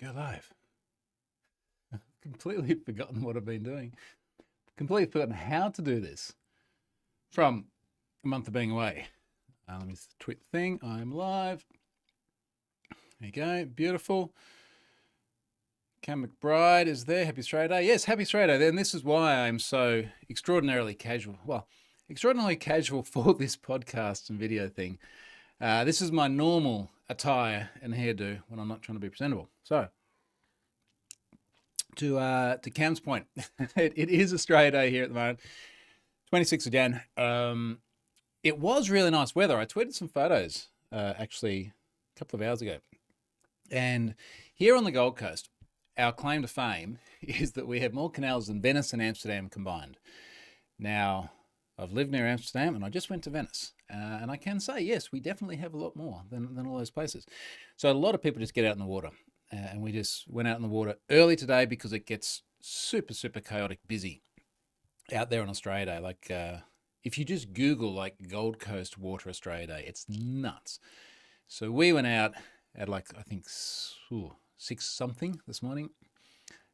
Go live. Completely forgotten what I've been doing. Completely forgotten how to do this from a month of being away. Let me tweet the thing. I'm live. There you go. Beautiful. Cam McBride is there. Happy Australia Day. Yes, happy Australia Day. And this is why I'm so extraordinarily casual. Well, extraordinarily casual for this podcast and video thing. This is my normal attire and hairdo when I'm not trying to be presentable. So, to Cam's point, it is Australia Day here at the moment, 26th of Jan. It was really nice weather. I tweeted some photos actually a couple of hours ago. And here on the Gold Coast, our claim to fame is that we have more canals than Venice and Amsterdam combined. Now, I've lived near Amsterdam and I just went to Venice. And I can say, yes, we definitely have a lot more than all those places. So a lot of people just get out in the water. And we just went out in the water early today because it gets super, super chaotic busy out there on Australia Day. Like if you just Google like Gold Coast Water Australia Day, it's nuts. So we went out at like, I think, 6 something this morning.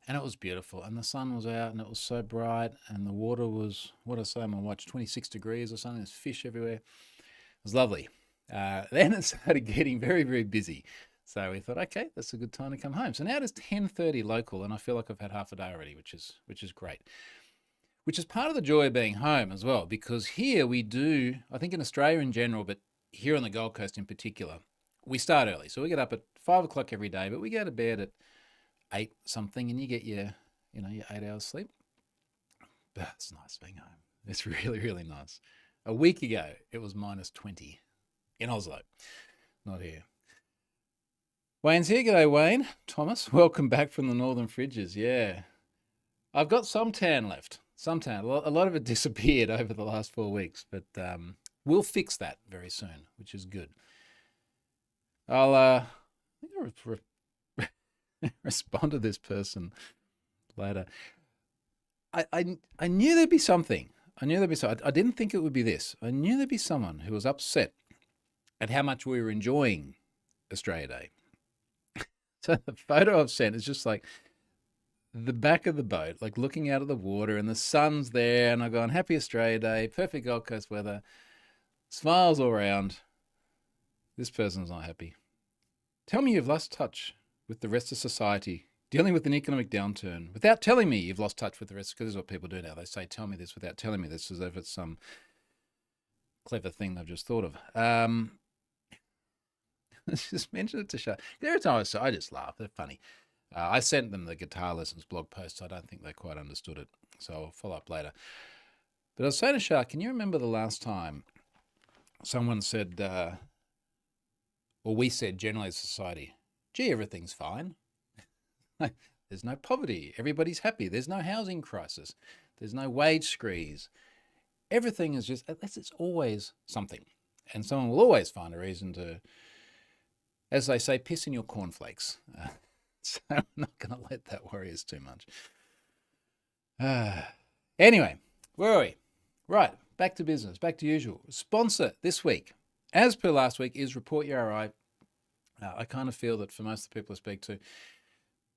And it was beautiful. And the sun was out and it was so bright. And the water was, what did I say on my watch, 26 degrees or something. There's fish everywhere. It was lovely. Then it started getting very, very busy. So we thought, okay, that's a good time to come home. So now it is 10:30 local, and I feel like I've had half a day already, which is great. Which is part of the joy of being home as well, because here we do, I think in Australia in general, but here on the Gold Coast in particular, we start early. So we get up at 5 o'clock every day, but we go to bed at 8 something, and you get your 8 hours sleep. But it's nice being home. It's really, really nice. A week ago, it was -20 in Oslo, not here. Wayne's here. G'day, Wayne. Thomas, welcome back from the Northern Fridges. Yeah. I've got some tan left. Some tan. A lot of it disappeared over the last 4 weeks, but we'll fix that very soon, which is good. I'll respond to this person later. I knew there'd be something. I didn't think it would be this. I knew there'd be someone who was upset at how much we were enjoying Australia Day. So the photo I've sent is just like the back of the boat, like looking out at the water and the sun's there and I've gone, happy Australia Day, perfect Gold Coast weather, smiles all around. This person's not happy. Tell me you've lost touch with the rest of society, dealing with an economic downturn, without telling me you've lost touch with the rest, because this is what people do now. They say, tell me this without telling me this, as if it's some clever thing they've just thought of. Let's just mention it to Shah. Every time I just laugh. They're funny. I sent them the guitar lessons blog post. So I don't think they quite understood it. So I'll follow up later. But I was saying to Shah, can you remember the last time someone said, or we said generally as a society, gee, everything's fine. There's no poverty. Everybody's happy. There's no housing crisis. There's no wage squeeze. Everything is just, it's always something. And someone will always find a reason to, as they say, piss in your cornflakes. So I'm not going to let that worry us too much. Anyway, where are we? Right, back to business, back to usual. Sponsor this week, as per last week, is Report Your RI. I kind of feel that for most of the people I speak to,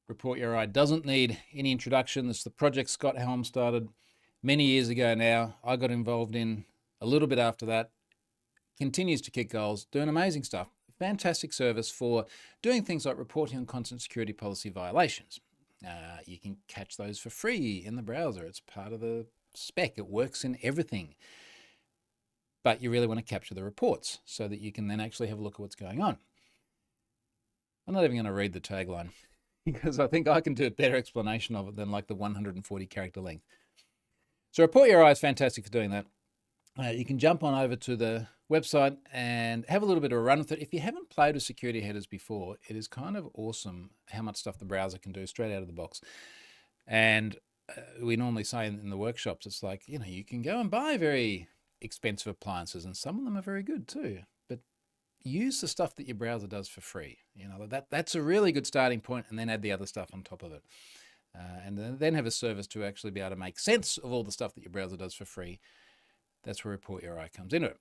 Report Your RI doesn't need any introduction. It's the project Scott Helm started many years ago now. I got involved in a little bit after that. Continues to kick goals, doing amazing stuff. Fantastic service for doing things like reporting on content security policy violations. You can catch those for free in the browser. It's part of the spec. It works in everything. But you really want to capture the reports so that you can then actually have a look at what's going on. I'm not even going to read the tagline because I think I can do a better explanation of it than like the 140 character length. So Report Your Eye is fantastic for doing that. You can jump on over to the website and have a little bit of a run with it. If you haven't played with security headers before, it is kind of awesome how much stuff the browser can do straight out of the box. And we normally say in the workshops, it's like, you can go and buy very expensive appliances and some of them are very good too. But use the stuff that your browser does for free. That's a really good starting point, and then add the other stuff on top of it. And then have a service to actually be able to make sense of all the stuff that your browser does for free. That's where Report Your Eye comes into it.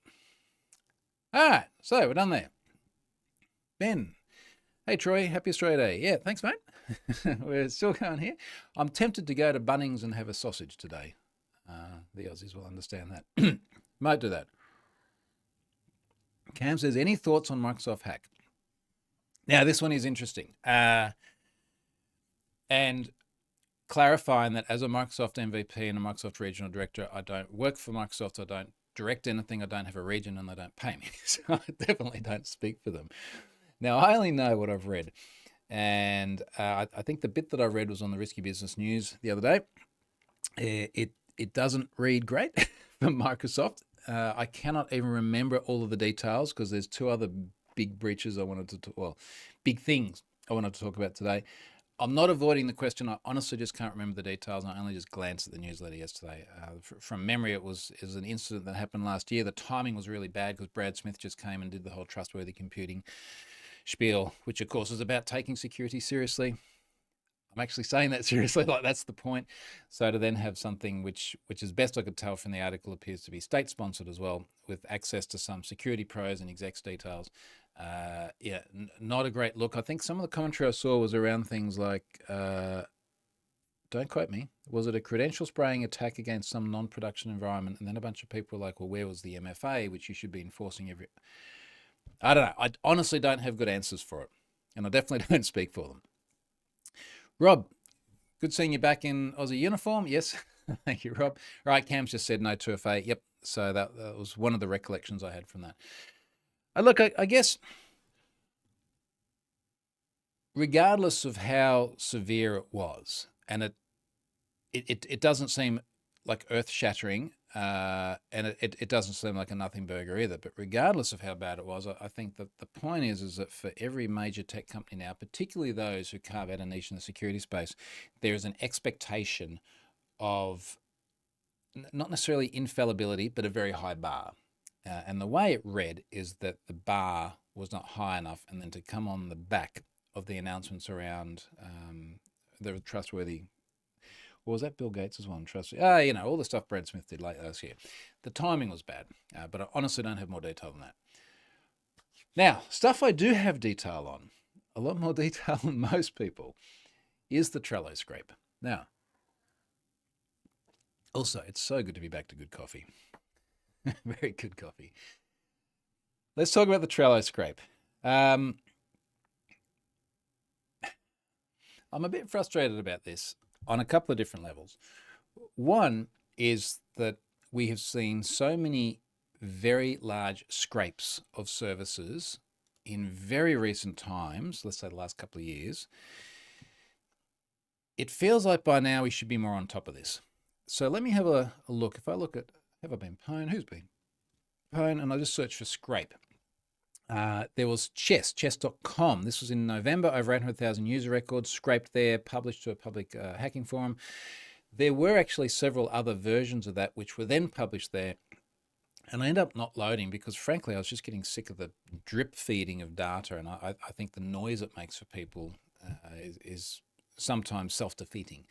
All right, so we're done there. Ben, Hey Troy, happy Australia Day. Yeah, thanks, mate. We're still going here. I'm tempted to go to Bunnings and have a sausage today. The Aussies will understand that. Might do that. Cam says, any thoughts on Microsoft hack? Now, this one is interesting. And clarifying that as a Microsoft MVP and a Microsoft regional director, I don't work for Microsoft. I don't direct anything. I don't have a region and they don't pay me. So I definitely don't speak for them. Now, I only know what I've read. And I think the bit that I read was on the Risky Business News the other day. It doesn't read great from Microsoft. I cannot even remember all of the details because there's two other big breaches I wanted to talk, well, big things I wanted to talk about today. I'm not avoiding the question. I honestly just can't remember the details. I only just glanced at the newsletter yesterday. From memory, it was an incident that happened last year. The timing was really bad because Brad Smith just came and did the whole trustworthy computing spiel, which of course is about taking security seriously. I'm actually saying that seriously, like that's the point. So to then have something which is best I could tell from the article appears to be state-sponsored as well, with access to some security pros and execs details. Not a great look. I think some of the commentary I saw was around things like, don't quote me, was it a credential spraying attack against some non-production environment? And then a bunch of people were like, well, where was the MFA, which you should be enforcing every... I don't know. I honestly don't have good answers for it. And I definitely don't speak for them. Rob, good seeing you back in Aussie uniform. Yes, thank you, Rob. Right, Cam's just said no 2FA. Yep, so that was one of the recollections I had from that. Look, I guess regardless of how severe it was, and it doesn't seem like earth-shattering, and it doesn't seem like a nothing burger either. But regardless of how bad it was, I think that the point is that for every major tech company now, particularly those who carve out a niche in the security space, there is an expectation of not necessarily infallibility, but a very high bar. And the way it read is that the bar was not high enough, and then to come on the back of the announcements around the trustworthy... Or was that Bill Gates as well? All the stuff Brad Smith did late last year. The timing was bad, but I honestly don't have more detail than that. Now, stuff I do have detail on, a lot more detail than most people, is the Trello scrape. Now, also, it's so good to be back to good coffee. Very good coffee. Let's talk about the Trello scrape. I'm a bit frustrated about this on a couple of different levels. One is that we have seen so many very large scrapes of services in very recent times, let's say the last couple of years. It feels like by now we should be more on top of this. So let me have a look. If I look at, have I been pwned? Who's been pwned? And I just search for scrape. There was chess.com. This was in November, over 800,000 user records scraped there, published to a public hacking forum. There were actually several other versions of that which were then published there. And I ended up not loading because, frankly, I was just getting sick of the drip feeding of data. And I think the noise it makes for people is sometimes self-defeating.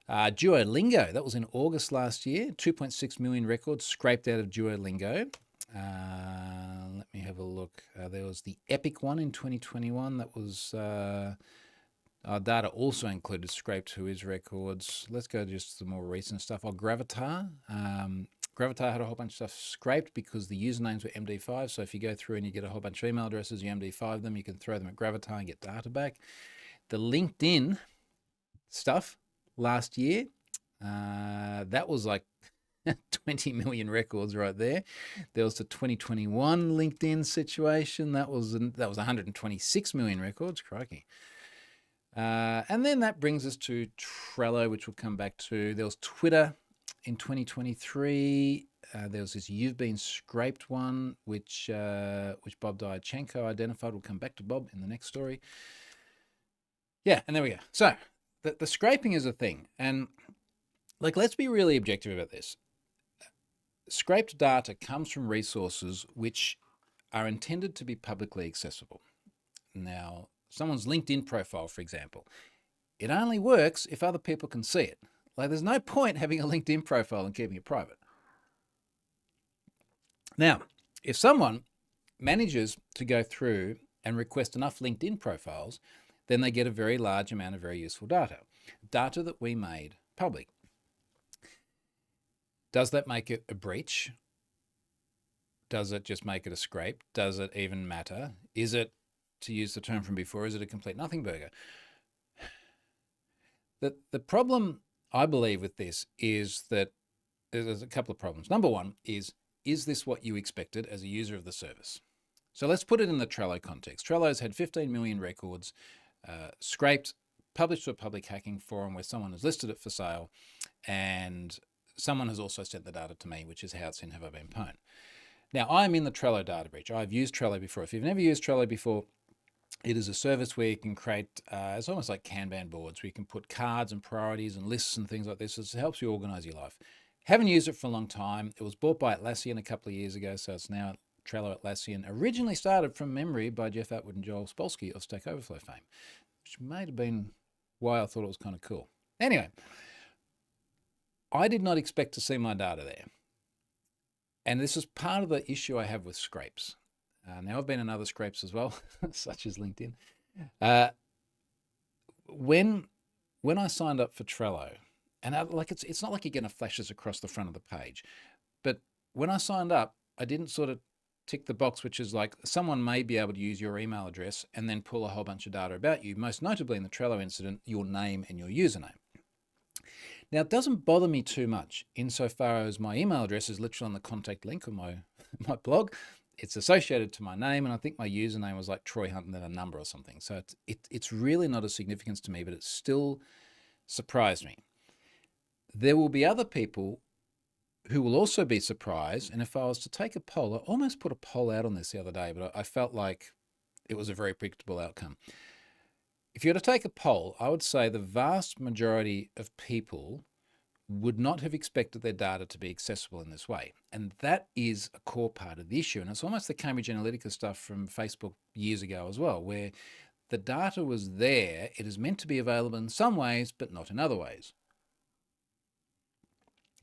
Duolingo, that was in August last year, 2.6 million records scraped out of Duolingo. Let me have a look. There was the Epic one in 2021. That was data also included scraped to his records. Let's go to just the more recent stuff. Gravatar. Gravatar had a whole bunch of stuff scraped because the usernames were MD5. So if you go through and you get a whole bunch of email addresses, you MD5 them, you can throw them at Gravatar and get data back. The LinkedIn stuff last year, that was like 20 million records right there. There was the 2021 LinkedIn situation. That was 126 million records. Crikey. And then that brings us to Trello, which we'll come back to. There was Twitter in 2023. There was this You've Been Scraped one, which Bob Diachenko identified. We'll come back to Bob in the next story. Yeah, and there we go. So the scraping is a thing. And let's be really objective about this. Scraped data comes from resources which are intended to be publicly accessible. Now, someone's LinkedIn profile, for example, it only works if other people can see it. There's no point having a LinkedIn profile and keeping it private. Now, if someone manages to go through and request enough LinkedIn profiles, then they get a very large amount of very useful data that we made public. Does that make it a breach? Does it just make it a scrape? Does it even matter? Is it, to use the term from before, is it a complete nothing burger? The problem, I believe, with this is that there's a couple of problems. Number one is this what you expected as a user of the service? So let's put it in the Trello context. Trello's had 15 million records scraped, published to a public hacking forum where someone has listed it for sale, and someone has also sent the data to me, which is how it's in Have I Been Pwned. Now, I'm in the Trello data breach. I've used Trello before. If you've never used Trello before, it is a service where you can create, it's almost like Kanban boards, where you can put cards and priorities and lists and things like this. It helps you organize your life. Haven't used it for a long time. It was bought by Atlassian a couple of years ago, so it's now Trello Atlassian. Originally started from memory by Jeff Atwood and Joel Spolsky of Stack Overflow fame, which may have been why I thought it was kind of cool. Anyway, I did not expect to see my data there. And this is part of the issue I have with scrapes. Now, I've been in other scrapes as well, such as LinkedIn. When I signed up for Trello, and it's not like you're going to flashes across the front of the page, but when I signed up, I didn't sort of tick the box, which is like someone may be able to use your email address and then pull a whole bunch of data about you, most notably in the Trello incident, your name and your username. Now, it doesn't bother me too much insofar as my email address is literally on the contact link of my blog. It's associated to my name, and I think my username was like Troy Hunt and then a number or something. So it's really not of significance to me, but it still surprised me. There will be other people who will also be surprised, and if I was to take a poll, I almost put a poll out on this the other day, but I felt like it was a very predictable outcome. If you were to take a poll, I would say the vast majority of people would not have expected their data to be accessible in this way. And that is a core part of the issue. And it's almost the Cambridge Analytica stuff from Facebook years ago as well, where the data was there. It is meant to be available in some ways, but not in other ways.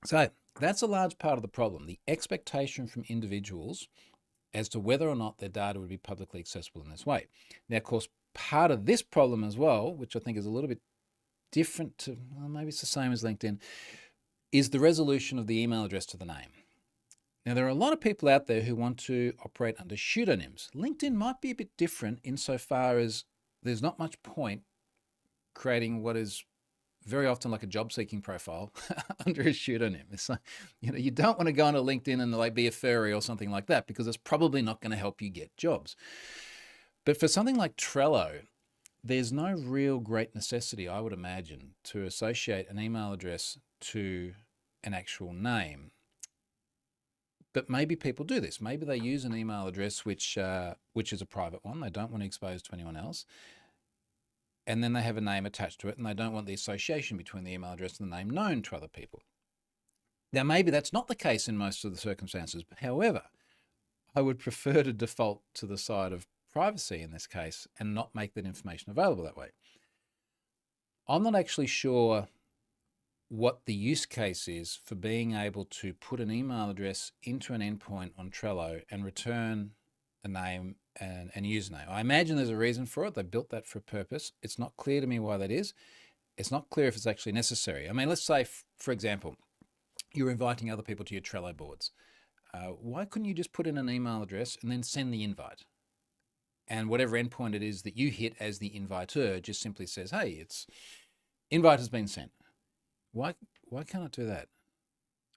So that's a large part of the problem, the expectation from individuals as to whether or not their data would be publicly accessible in this way. Now, of course, part of this problem as well, which I think is a little bit different to, well, maybe it's the same as LinkedIn, is the resolution of the email address to the name. Now, there are a lot of people out there who want to operate under pseudonyms. LinkedIn might be a bit different insofar as there's not much point creating what is very often like a job-seeking profile under a pseudonym. It's like, you don't want to go onto LinkedIn and like be a furry or something like that, because it's probably not going to help you get jobs. But for something like Trello, there's no real great necessity, I would imagine, to associate an email address to an actual name. But maybe people do this. Maybe they use an email address which is a private one. They don't want to expose to anyone else. And then they have a name attached to it, and they don't want the association between the email address and the name known to other people. Now, maybe that's not the case in most of the circumstances. However, I would prefer to default to the side of privacy in this case and not make that information available that way. I'm not actually sure what the use case is for being able to put an email address into an endpoint on Trello and return a name and a username. I imagine there's a reason for it. They built that for a purpose. It's not clear to me why that is. It's not clear if it's actually necessary. I mean, let's say, for example, you're inviting other people to your Trello boards. Why couldn't you just put in an email address and then send the invite? And whatever endpoint it is that you hit as the inviter just simply says, hey, it's invite has been sent. Why can't it do that?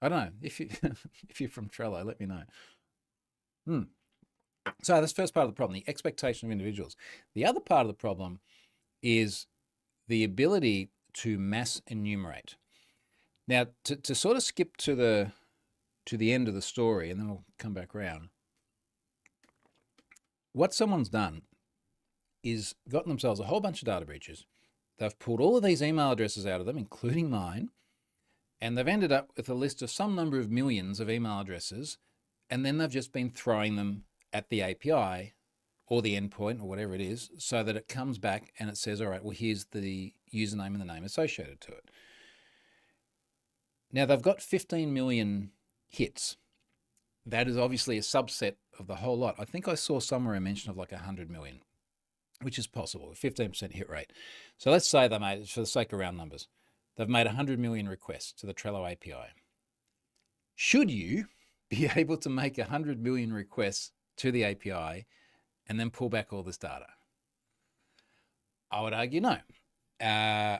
I don't know. If you're from Trello, let me know. So that's the first part of the problem, the expectation of individuals. The other part of the problem is the ability to mass enumerate. Now, to sort of skip to the end of the story, and then we'll come back around. What someone's done is gotten themselves a whole bunch of data breaches. They've pulled all of these email addresses out of them, including mine, and they've ended up with a list of some number of millions of email addresses, and then they've just been throwing them at the API or the endpoint or whatever it is, so that it comes back and it says, all right, well, here's the username and the name associated to it. Now, they've got 15 million hits. That is obviously a subset of the whole lot. I think I saw somewhere a mention of like 100 million. which is possible, a 15% hit rate. So let's say they made, for the sake of round numbers, they've made 100 million requests to the Trello API. Should you be able to make 100 million requests to the API and then pull back all this data? I would argue no. I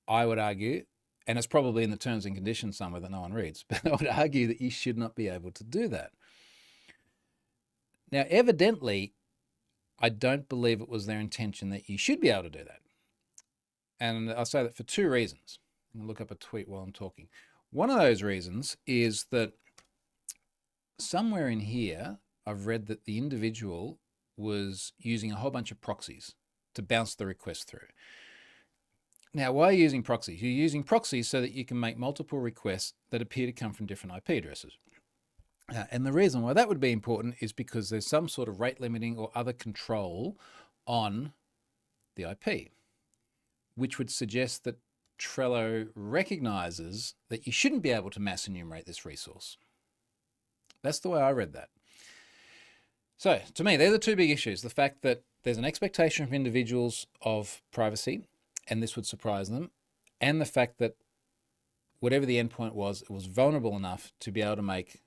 would argue, and it's probably in the terms and conditions somewhere that no one reads, but I would argue that you should not be able to do that. Now, evidently, I don't believe it was their intention that you should be able to do that. And I'll say that for two reasons. I'm going to look up a tweet while I'm talking. One of those reasons is that somewhere in here, I've read that the individual was using a whole bunch of proxies to bounce the request through. Now, why are you using proxies? You're using proxies so that you can make multiple requests that appear to come from different IP addresses. And the reason why that would be important is because there's some sort of rate limiting or other control on the IP, which would suggest that Trello recognizes that you shouldn't be able to mass enumerate this resource. That's the way I read that. So to me, they're the two big issues. The fact that there's an expectation from individuals of privacy, and this would surprise them, and the fact that whatever the endpoint was, it was vulnerable enough to be able to make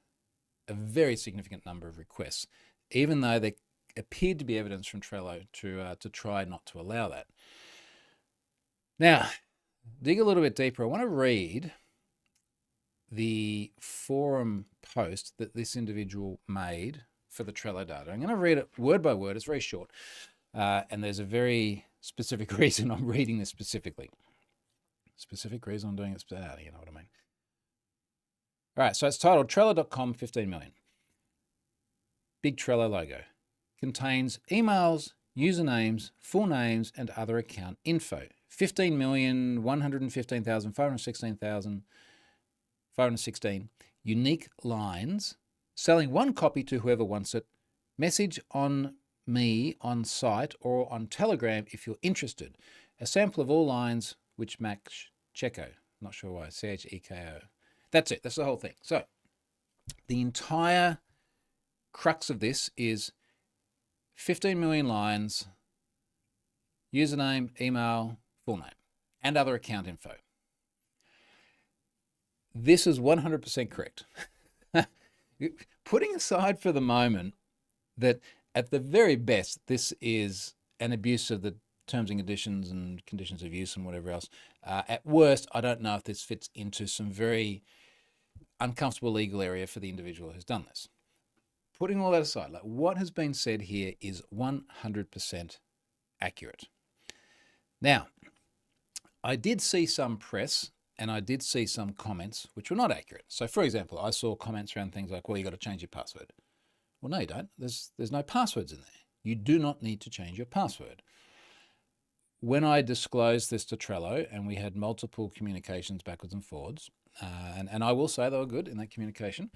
a very significant number of requests, even though there appeared to be evidence from Trello to try not to allow that. Now, dig a little bit deeper. I want to read the forum post that this individual made for the Trello data. I'm going to read it word by word. It's very short. And there's a very specific reason I'm reading this specifically. Specific reason I'm doing it. You know what I mean. All right, so it's titled Trello.com 15 million. Big Trello logo. Contains emails, usernames, full names, and other account info. 15,115,516 unique lines, selling one copy to whoever wants it. Message on me on site or on Telegram if you're interested. A sample of all lines which match Checo. Not sure why. Cheko. That's it. That's the whole thing. So the entire crux of this is 15 million lines, username, email, full name, and other account info. This is 100% correct. Putting aside for the moment that at the very best, this is an abuse of the terms and conditions of use and whatever else. At worst, I don't know if this fits into some very uncomfortable legal area for the individual who's done this. Putting all that aside, like what has been said here is 100% accurate. Now, I did see some press and I did see some comments which were not accurate. So for example, I saw comments around things like, well, you got to change your password. Well, no, you don't. There's no passwords in there. You do not need to change your password. When I disclosed this to Trello and we had multiple communications backwards and forwards, and I will say they were good in that communication,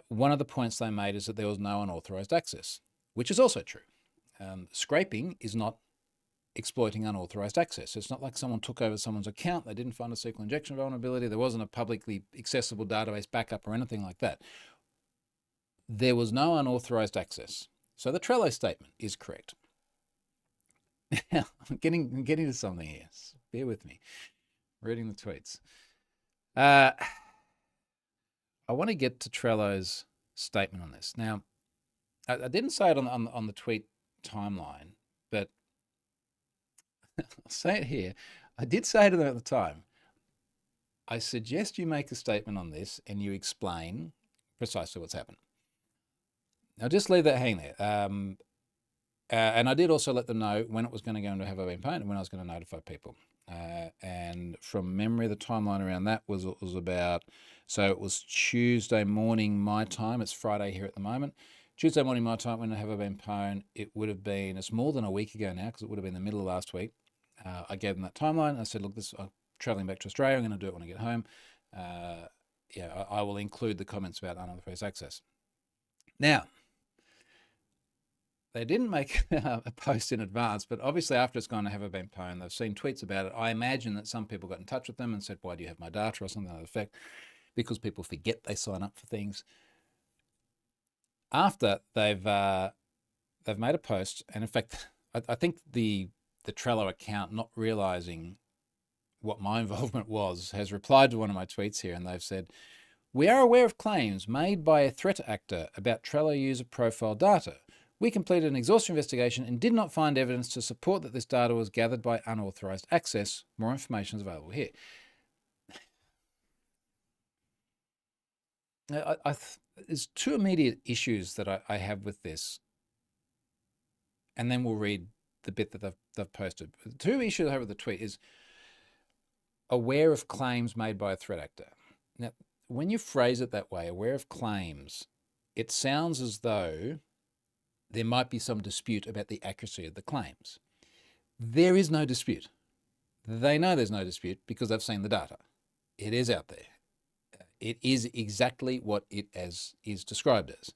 one of the points they made is that there was no unauthorized access, which is also true. Scraping is not exploiting unauthorized access. It's not like someone took over someone's account, they didn't find a SQL injection vulnerability, there wasn't a publicly accessible database backup or anything like that. There was no unauthorized access. So the Trello statement is correct. Now, I'm getting to something here. So bear with me. Reading the tweets. I want to get to Trello's statement on this. Now, I didn't say it on the tweet timeline, but I'll say it here. I did say to them at the time, I suggest you make a statement on this and you explain precisely what's happened. Now, just leave that hang there. And I did also let them know when it was going to go into Have I Been Pwned and when I was going to notify people. And from memory, the timeline around that was about, so it was Tuesday morning my time. It's Friday here at the moment. Tuesday morning my time when I Have I Been Pwned, it would have been, it's more than a week ago now because it would have been the middle of last week. I gave them that timeline. I said, look, I'm traveling back to Australia. I'm going to do it when I get home. I will include the comments about unauthorized access. Now, they didn't make a post in advance, but obviously after it's gone to Have I Been Pwned, they've seen tweets about it. I imagine that some people got in touch with them and said, why do you have my data or something to that effect? Because people forget they sign up for things. After they've made a post, and in fact, I think the Trello account, not realizing what my involvement was, has replied to one of my tweets here, and they've said, "We are aware of claims made by a threat actor about Trello user profile data. We completed an exhaustive investigation and did not find evidence to support that this data was gathered by unauthorized access. More information is available here." Now, there's two immediate issues that I have with this, and then we'll read the bit that they've posted. The two issues I have with the tweet is aware of claims made by a threat actor. Now, when you phrase it that way, aware of claims, it sounds as though there might be some dispute about the accuracy of the claims. There is no dispute. They know there's no dispute because they've seen the data. It is out there. It is exactly what it is described as.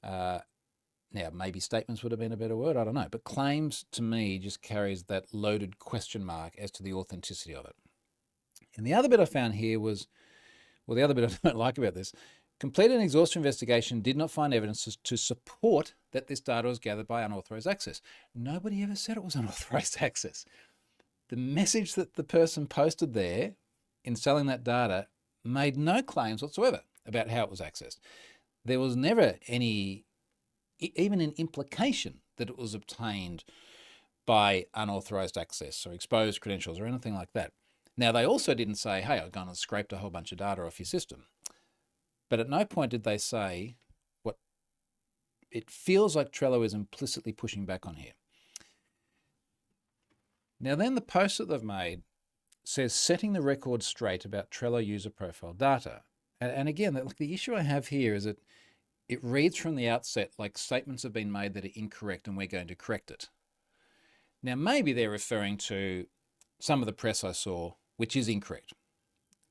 Now, maybe statements would have been a better word, I don't know. But claims, to me, just carries that loaded question mark as to the authenticity of it. And the other bit I found here was, well, the other bit I don't like about this, completed an exhaustive investigation, did not find evidence to support that this data was gathered by unauthorized access. Nobody ever said it was unauthorized access. The message that the person posted there in selling that data made no claims whatsoever about how it was accessed. There was never any, even an implication that it was obtained by unauthorized access or exposed credentials or anything like that. Now, they also didn't say, hey, I've gone and scraped a whole bunch of data off your system. But at no point did they say what it feels like Trello is implicitly pushing back on here. Now, then the post that they've made says setting the record straight about Trello user profile data. And again, the issue I have here is that it reads from the outset like statements have been made that are incorrect and we're going to correct it. Now, maybe they're referring to some of the press I saw, which is incorrect.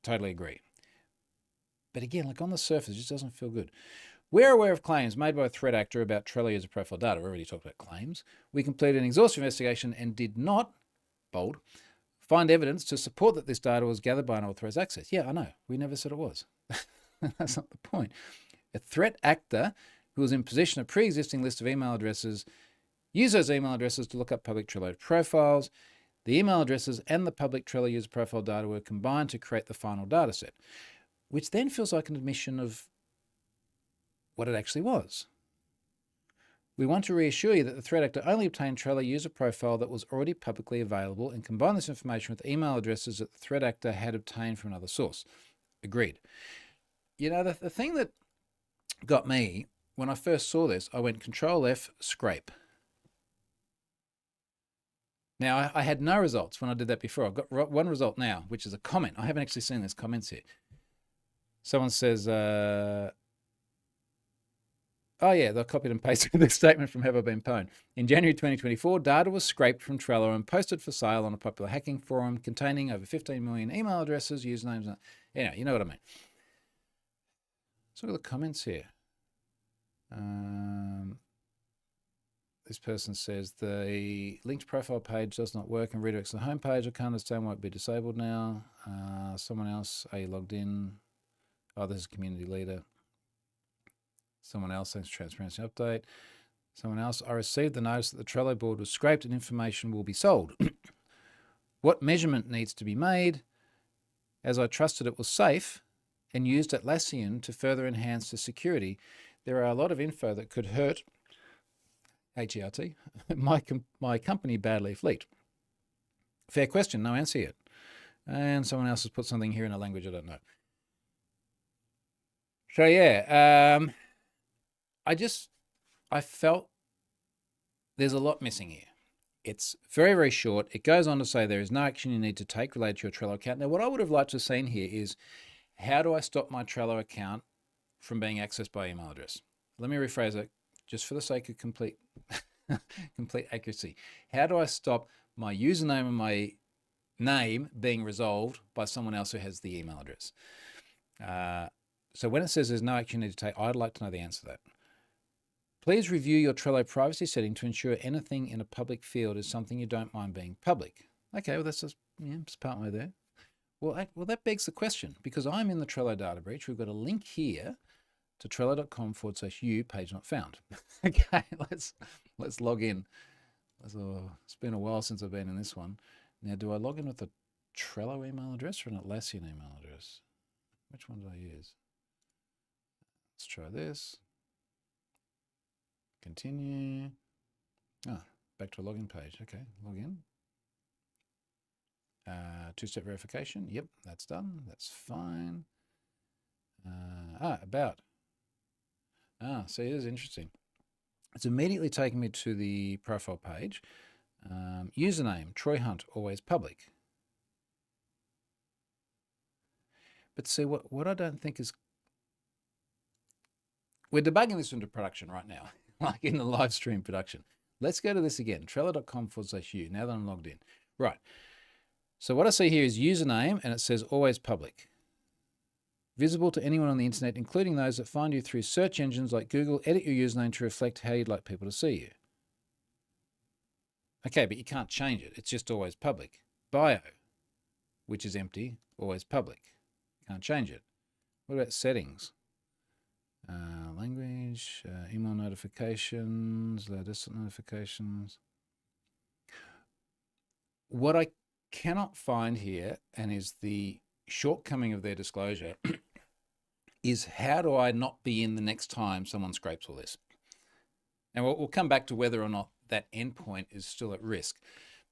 Totally agree. But again, like on the surface, it just doesn't feel good. We're aware of claims made by a threat actor about Trello user profile data. We already talked about claims. We completed an exhaustive investigation and did not, bold, find evidence to support that this data was gathered by unauthorized access. Yeah, I know. We never said it was. That's not the point. A threat actor who was in possession of pre-existing list of email addresses used those email addresses to look up public Trello profiles. The email addresses and the public Trello user profile data were combined to create the final data set, which then feels like an admission of what it actually was. We want to reassure you that the threat actor only obtained Trello user profile that was already publicly available and combined this information with email addresses that the threat actor had obtained from another source. Agreed. You know, the thing that got me, when I first saw this, I went Control F, scrape. Now, I had no results when I did that before. I've got one result now, which is a comment. I haven't actually seen these comments here. Someone says, oh yeah, they copied and pasted this statement from Have I Been Pwned. In January 2024, data was scraped from Trello and posted for sale on a popular hacking forum containing over 15 million email addresses, usernames. You know what I mean. Let's look at the comments here. This person says the linked profile page does not work and redirects to the homepage. I can't understand why it be disabled now. Someone else, are you logged in? Oh, this is community leader. Someone else, thanks for transparency update. Someone else, I received the notice that the Trello board was scraped and information will be sold. What measurement needs to be made? As I trusted it was safe and used Atlassian to further enhance the security, there are a lot of info that could hurt HERT, my company badly if leaked. Fair question, no answer yet. And someone else has put something here in a language I don't know. So yeah, I felt there's a lot missing here. It's very, very short. It goes on to say there is no action you need to take related to your Trello account. Now, what I would have liked to have seen here is, how do I stop my Trello account from being accessed by email address? Let me rephrase it just for the sake of complete accuracy. How do I stop my username and my name being resolved by someone else who has the email address? So when it says there's no action you need to take, I'd like to know the answer to that. Please review your Trello privacy setting to ensure anything in a public field is something you don't mind being public. Okay, well, that's just, just partway there. Well, that begs the question, because I'm in the Trello data breach. We've got a link here to trello.com/u page not found. Okay, let's log in. So it's been a while since I've been in this one. Now, do I log in with a Trello email address or an Atlassian email address? Which one did I use? Let's try this. Continue. Back to a login page. Okay, log in. Two-step verification. Yep, that's done. That's fine. About. See, this is interesting. It's immediately taken me to the profile page. Username, Troy Hunt, always public. But see, what I don't think is... We're debugging this into production right now, like in the live stream production. Let's go to this again, trello.com/u, now that I'm logged in. Right. So what I see here is username, and it says always public. Visible to anyone on the internet, including those that find you through search engines like Google. Edit your username to reflect how you'd like people to see you. Okay, but you can't change it. It's just always public. Bio, which is empty, always public. Can't change it. What about settings? Language, email notifications, low distant notifications. What I cannot find here, and is the shortcoming of their disclosure, is how do I not be in the next time someone scrapes all this? And we'll come back to whether or not that endpoint is still at risk.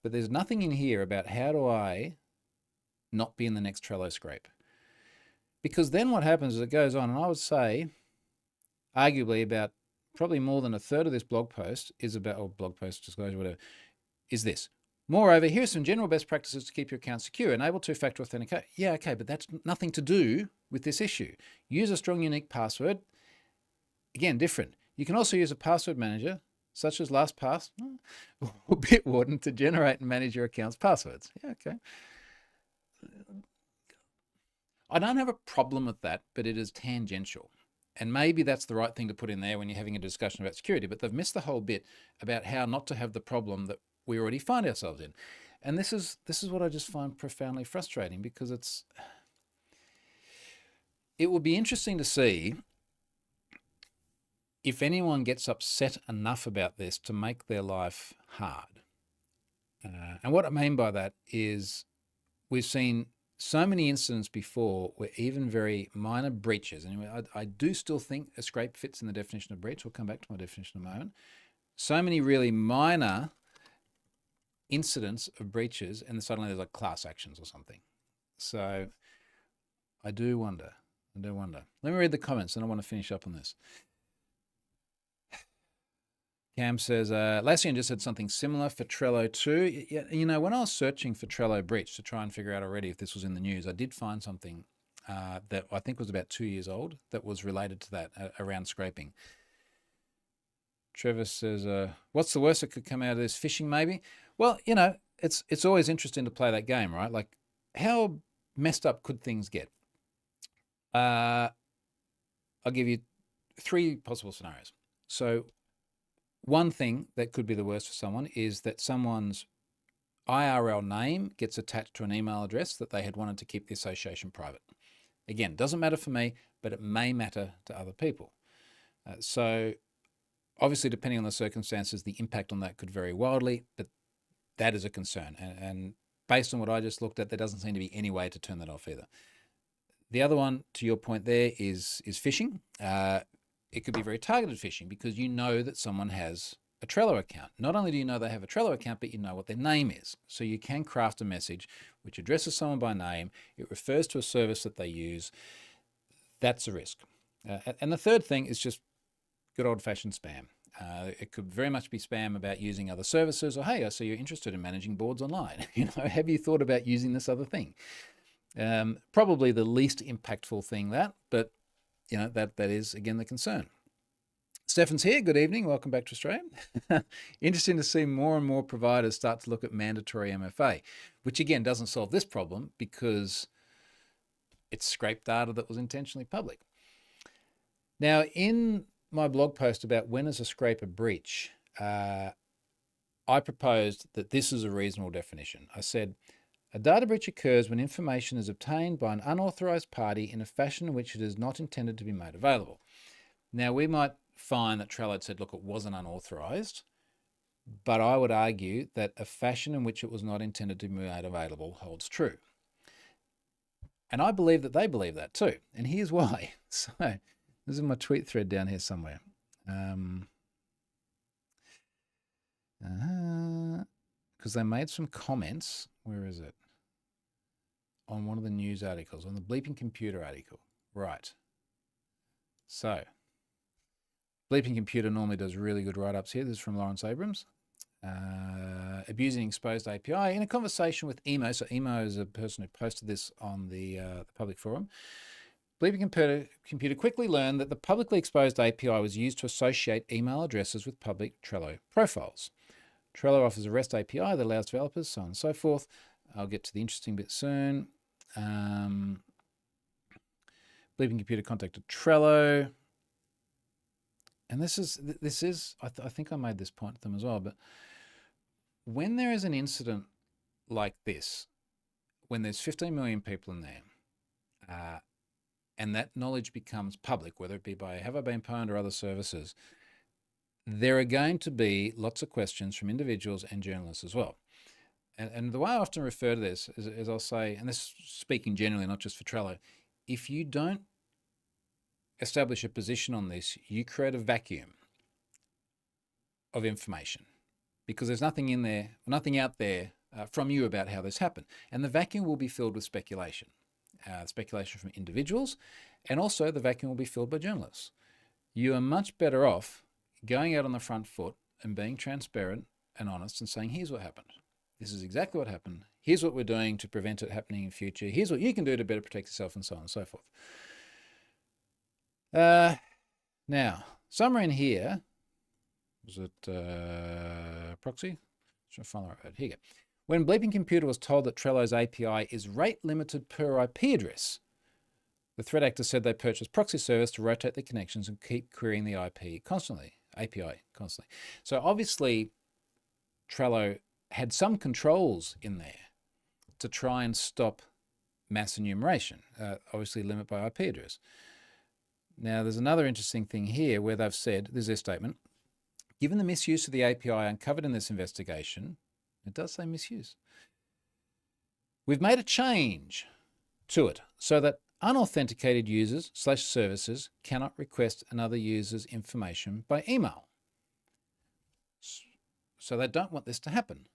But there's nothing in here about how do I not be in the next Trello scrape. Because then what happens is it goes on, and I would say, arguably about probably more than a third of this blog post is about, or blog post disclosure, whatever, is this. Moreover, here are some general best practices to keep your account secure. Enable two-factor authentication. Yeah, okay, but that's nothing to do with this issue. Use a strong, unique password. Again, different. You can also use a password manager, such as LastPass or Bitwarden, to generate and manage your account's passwords. Yeah, okay. I don't have a problem with that, but it is tangential. And maybe that's the right thing to put in there when you're having a discussion about security, but they've missed the whole bit about how not to have the problem that we already find ourselves in. And this is what I just find profoundly frustrating, because it would be interesting to see if anyone gets upset enough about this to make their life hard. And what I mean by that is we've seen so many incidents before where even very minor breaches, and I do still think a scrape fits in the definition of breach. We'll come back to my definition in a moment. So many really minor incidents of breaches, and suddenly there's like class actions or something. So I do wonder. Let me read the comments, and I want to finish up on this. Cam says, Atlassian just said something similar for Trello too. You know, when I was searching for Trello breach to try and figure out already if this was in the news, I did find something that I think was about 2 years old that was related to that around scraping. Trevor says, what's the worst that could come out of this? Phishing maybe? Well, you know, it's always interesting to play that game, right? Like, how messed up could things get? I'll give you 3 possible scenarios. So one thing that could be the worst for someone is that someone's IRL name gets attached to an email address that they had wanted to keep the association private. Again, doesn't matter for me, but it may matter to other people. So obviously, depending on the circumstances, the impact on that could vary wildly, but that is a concern. And based on what I just looked at, there doesn't seem to be any way to turn that off either. The other one, to your point there, is phishing. It could be very targeted phishing because you know that someone has a Trello account. Not only do you know they have a Trello account, but you know what their name is. So you can craft a message which addresses someone by name. It refers to a service that they use. That's a risk. And the third thing is just good old-fashioned spam. It could very much be spam about using other services, or, hey, I see you're interested in managing boards online. You know, have you thought about using this other thing? Probably the least impactful thing but you know, that is, again, the concern. Stefan's here. Good evening. Welcome back to Australia. Interesting to see more and more providers start to look at mandatory MFA, which, again, doesn't solve this problem because it's scraped data that was intentionally public. Now, in my blog post about when is a scrape a breach, I proposed that this is a reasonable definition. I said, a data breach occurs when information is obtained by an unauthorized party in a fashion in which it is not intended to be made available. Now, we might find that Trello had said, look, it wasn't unauthorized, but I would argue that a fashion in which it was not intended to be made available holds true. And I believe that they believe that too. And here's why. So this is my tweet thread down here somewhere. Because they made some comments. Where is it? On one of the news articles, on the Bleeping Computer article. Right. So, Bleeping Computer normally does really good write-ups here. This is from Lawrence Abrams. Abusing exposed API in a conversation with Emo. So Emo is a person who posted this on the public forum. Bleeping Computer quickly learned that the publicly exposed API was used to associate email addresses with public Trello profiles. Trello offers a REST API that allows developers, so on and so forth. I'll get to the interesting bit soon. Bleeping Computer contacted Trello. And this is I think I made this point to them as well, but when there is an incident like this, when there's 15 million people in there, and that knowledge becomes public, whether it be by Have I Been Pwned or other services, there are going to be lots of questions from individuals and journalists as well. And the way I often refer to this is I'll say, and this is speaking generally, not just for Trello, if you don't establish a position on this, you create a vacuum of information because there's nothing in there, nothing out there from you about how this happened. And the vacuum will be filled with speculation. Speculation from individuals, and also the vacuum will be filled by journalists. You are much better off going out on the front foot and being transparent and honest and saying, here's what happened. This is exactly what happened. Here's what we're doing to prevent it happening in future. Here's what you can do to better protect yourself, and so on and so forth. Now, somewhere in here, was it proxy? Should I find the right word? Here you go. When Bleeping Computer was told that Trello's API is rate limited per IP address, the threat actor said they purchased proxy service to rotate their connections and keep querying the API constantly. So obviously, Trello had some controls in there to try and stop mass enumeration, obviously limit by IP address. Now, there's another interesting thing here where they've said, this is their statement, given the misuse of the API uncovered in this investigation, it does say misuse, we've made a change to it so that unauthenticated users / services cannot request another user's information by email. So they don't want this to happen.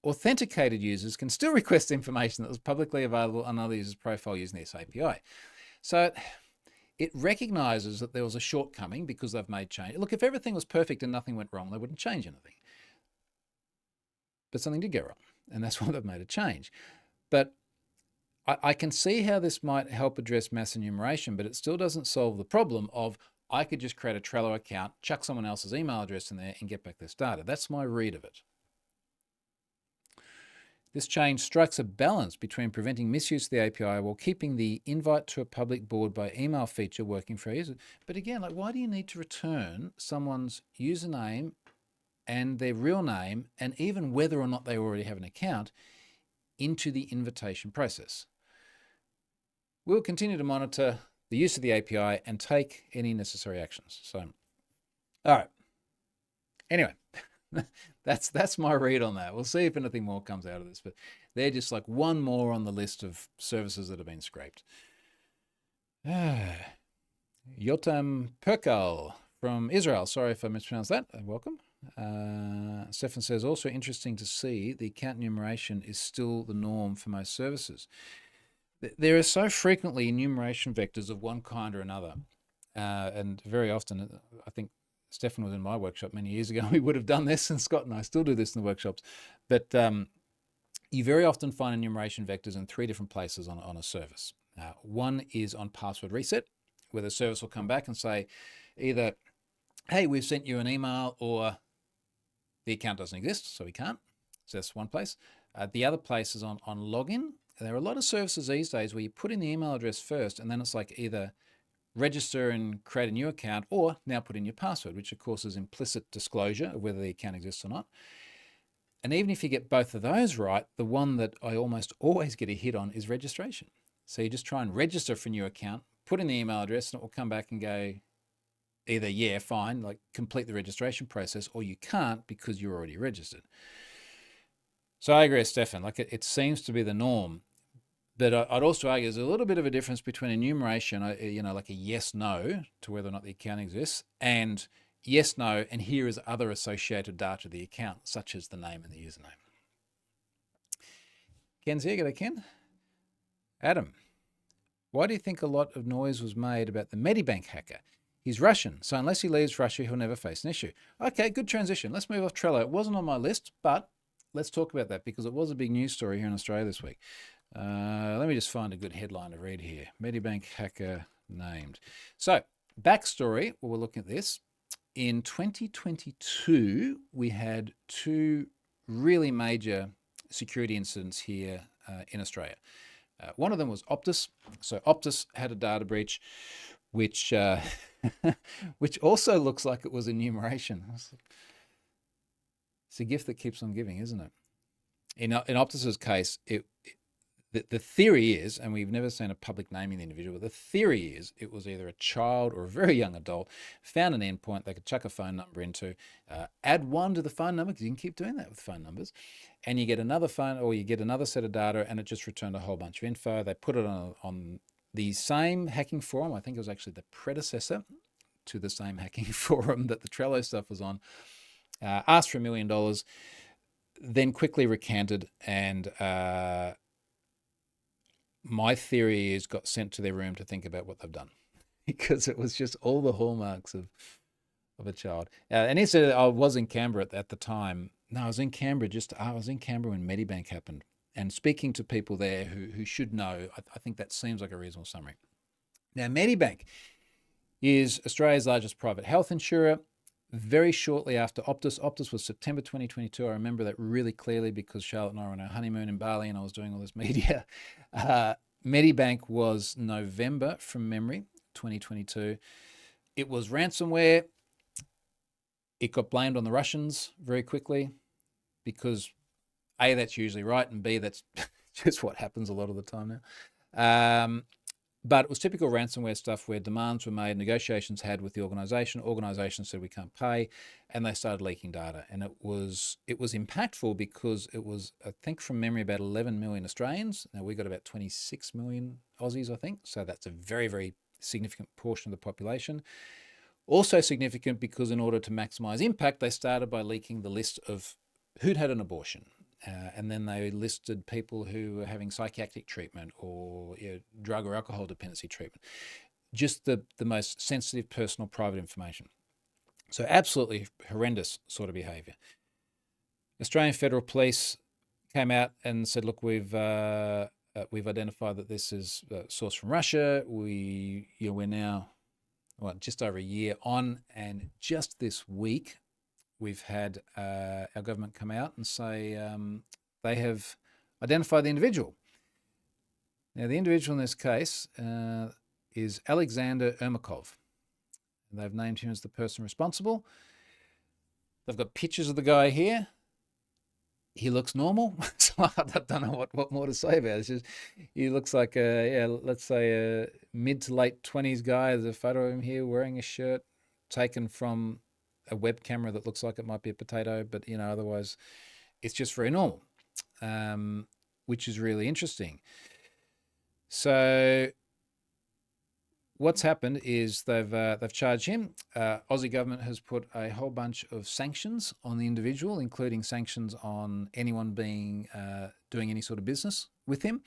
Authenticated users can still request information that was publicly available on another user's profile using this API. So it recognizes that there was a shortcoming because they've made change. Look, if everything was perfect and nothing went wrong, they wouldn't change anything. But something did go wrong, and that's why they've made a change. But I can see how this might help address mass enumeration, but it still doesn't solve the problem of I could just create a Trello account, chuck someone else's email address in there and get back this data. That's my read of it. This change strikes a balance between preventing misuse of the API while keeping the invite to a public board by email feature working for users. But again, like, why do you need to return someone's username and their real name, and even whether or not they already have an account, into the invitation process? We'll continue to monitor the use of the API and take any necessary actions. So, all right. Anyway, that's my read on that. We'll see if anything more comes out of this, but they're just like one more on the list of services that have been scraped. Yotam Perkal from Israel. Sorry if I mispronounced that. Welcome. Stefan says, also interesting to see the account enumeration is still the norm for most services. There are so frequently enumeration vectors of one kind or another. And very often, I think Stefan was in my workshop many years ago. We would have done this, and Scott and I still do this in the workshops. But you very often find enumeration vectors in 3 different places on a service. One is on password reset, where the service will come back and say either, hey, we've sent you an email, or the account doesn't exist, so we can't. So that's one place. The other place is on login. There are a lot of services these days where you put in the email address first, and then it's like either register and create a new account, or now put in your password, which of course is implicit disclosure of whether the account exists or not. And even if you get both of those right, the one that I almost always get a hit on is registration. So you just try and register for a new account, put in the email address, and it will come back and go, either, yeah, fine, like complete the registration process, or you can't because you're already registered. So I agree with Stefan, like it seems to be the norm. But I'd also argue there's a little bit of a difference between enumeration, like a yes, no to whether or not the account exists, and yes, no, and here is other associated data of the account, such as the name and the username. Ken's here, g'day Ken. Adam, why do you think a lot of noise was made about the Medibank hacker? He's Russian, so unless he leaves Russia, he'll never face an issue. Okay, good transition. Let's move off Trello. It wasn't on my list, but let's talk about that because it was a big news story here in Australia this week. Let me just find a good headline to read here. Medibank hacker named. So, backstory, while we're looking at this, in 2022, we had two really major security incidents here in Australia. One of them was Optus. So Optus had a data breach, which which also looks like it was enumeration. It's a gift that keeps on giving, isn't it? In Optus's case, the theory is, and we've never seen a public naming the individual, but the theory is it was either a child or a very young adult, found an endpoint they could chuck a phone number into, add one to the phone number, because you can keep doing that with phone numbers, and you get another phone or you get another set of data, and it just returned a whole bunch of info. They put it on the same hacking forum. I think it was actually the predecessor to the same hacking forum that the Trello stuff was on, asked for $1 million, then quickly recanted, and my theory is got sent to their room to think about what they've done because it was just all the hallmarks of a child. And he said I was in Canberra at the time. No, I was in Canberra when Medibank happened. And speaking to people there who should know, I think that seems like a reasonable summary. Now, Medibank is Australia's largest private health insurer. Very shortly after Optus was September 2022. I remember that really clearly because Charlotte and I were on our honeymoon in Bali and I was doing all this media. Medibank was November, from memory, 2022. It was ransomware. It got blamed on the Russians very quickly because A, that's usually right, and B, that's just what happens a lot of the time now. But it was typical ransomware stuff where demands were made, negotiations had with the organisation. Organisation said we can't pay, and they started leaking data. And it was impactful because it was, I think from memory, about 11 million Australians. Now we got about 26 million Aussies, I think. So that's a very, very significant portion of the population. Also significant because in order to maximise impact, they started by leaking the list of who'd had an abortion. And then they listed people who were having psychiatric treatment or drug or alcohol dependency treatment. Just the most sensitive, personal, private information. So absolutely horrendous sort of behaviour. Australian Federal Police came out and said, look, we've identified that this is sourced from Russia. We're now just over a year on, and just this week, we've had our government come out and say they have identified the individual. Now, the individual in this case is Alexander Ermakov. They've named him as the person responsible. They've got pictures of the guy here. He looks normal. So I don't know what more to say about it. It's just, he looks like let's say a mid to late 20s guy. There's a photo of him here wearing a shirt taken from a web camera that looks like it might be a potato, but otherwise it's just very normal, which is really interesting. So what's happened is they've charged him. Aussie government has put a whole bunch of sanctions on the individual, including sanctions on anyone being doing any sort of business with him.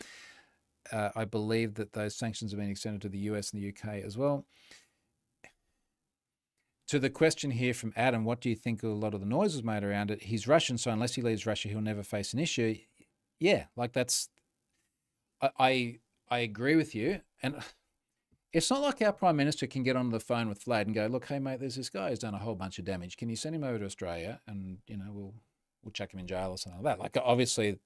I believe that those sanctions have been extended to the US and the UK as well. To the question here from Adam, what do you think a lot of the noise was made around it? He's Russian, so unless he leaves Russia, he'll never face an issue. Yeah, like that's, I agree with you. And it's not like our Prime Minister can get on the phone with Vlad and go, look, hey mate, there's this guy who's done a whole bunch of damage. Can you send him over to Australia and, we'll chuck him in jail or something like that. Like obviously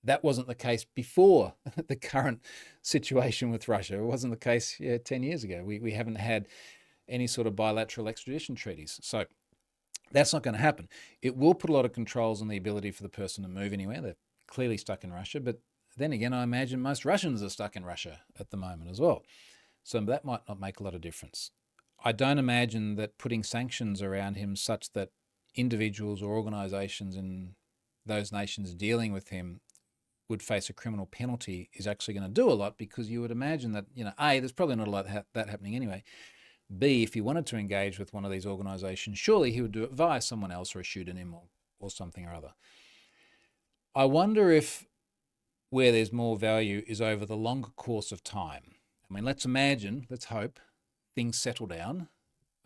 that wasn't the case before the current situation with Russia. It wasn't the case 10 years ago. We haven't had any sort of bilateral extradition treaties. So that's not going to happen. It will put a lot of controls on the ability for the person to move anywhere. They're clearly stuck in Russia. But then again, I imagine most Russians are stuck in Russia at the moment as well. So that might not make a lot of difference. I don't imagine that putting sanctions around him such that individuals or organisations in those nations dealing with him would face a criminal penalty is actually going to do a lot, because you would imagine that, A, there's probably not a lot of that happening anyway. B, if he wanted to engage with one of these organisations, surely he would do it via someone else or a pseudonym or something or other. I wonder if where there's more value is over the longer course of time. I mean, let's hope things settle down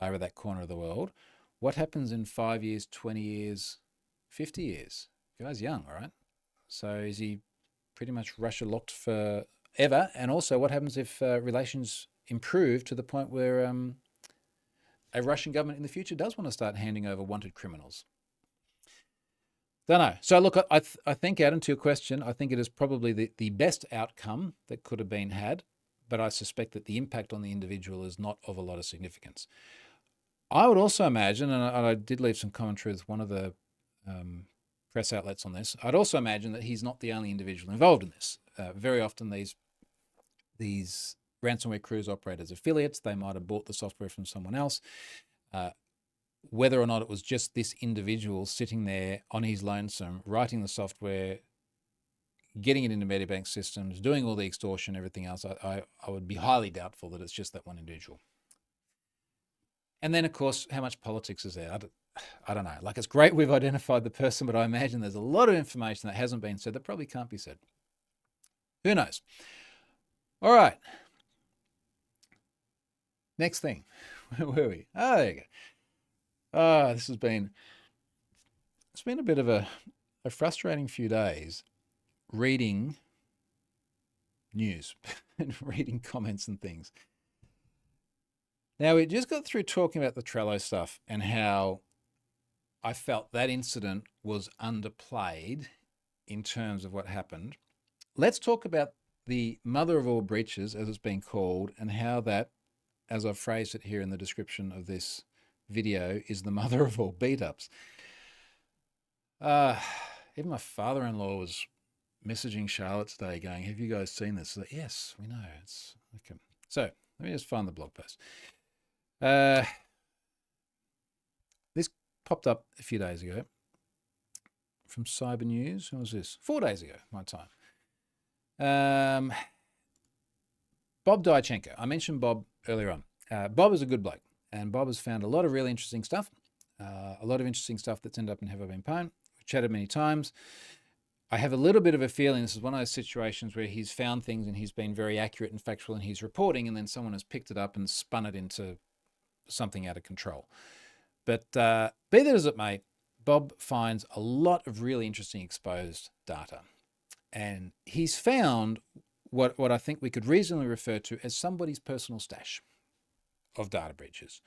over that corner of the world. What happens in 5 years, 20 years, 50 years? The guy's young, all right? So is he pretty much Russia locked forever? And also, what happens if relations improve to the point where a Russian government in the future does want to start handing over wanted criminals? Don't know. So look, I think, Adam, to your question, I think it is probably the best outcome that could have been had, but I suspect that the impact on the individual is not of a lot of significance. I would also imagine, and I did leave some commentary with one of the press outlets on this, I'd also imagine that he's not the only individual involved in this. Very often these ransomware crews operate as affiliates. They might have bought the software from someone else. Whether or not it was just this individual sitting there on his lonesome, writing the software, getting it into Medibank systems, doing all the extortion, everything else, I would be highly doubtful that it's just that one individual. And then, of course, how much politics is there? I don't know. Like, it's great we've identified the person, but I imagine there's a lot of information that hasn't been said that probably can't be said. Who knows? All right. Next thing. Where were we? Oh, there you go. It's been a bit of a frustrating few days reading news and reading comments and things. Now, we just got through talking about the Trello stuff and how I felt that incident was underplayed in terms of what happened. Let's talk about the mother of all breaches, as it's been called, and how that, as I've phrased it here in the description of this video, is the mother of all beat-ups. Even my father-in-law was messaging Charlotte today going, have you guys seen this? Like, yes, we know. It's okay. So let me just find the blog post. This popped up a few days ago from Cyber News. When was this? 4 days ago, my time. Bob Diachenko. I mentioned Bob earlier on. Bob is a good bloke, and Bob has found a lot of really interesting stuff. A lot of interesting stuff that's ended up in Have I Been Pwned. We've chatted many times. I have a little bit of a feeling this is one of those situations where he's found things and he's been very accurate and factual in his reporting, and then someone has picked it up and spun it into something out of control. But be that as it may, Bob finds a lot of really interesting exposed data. And he's found what I think we could reasonably refer to as somebody's personal stash of data breaches.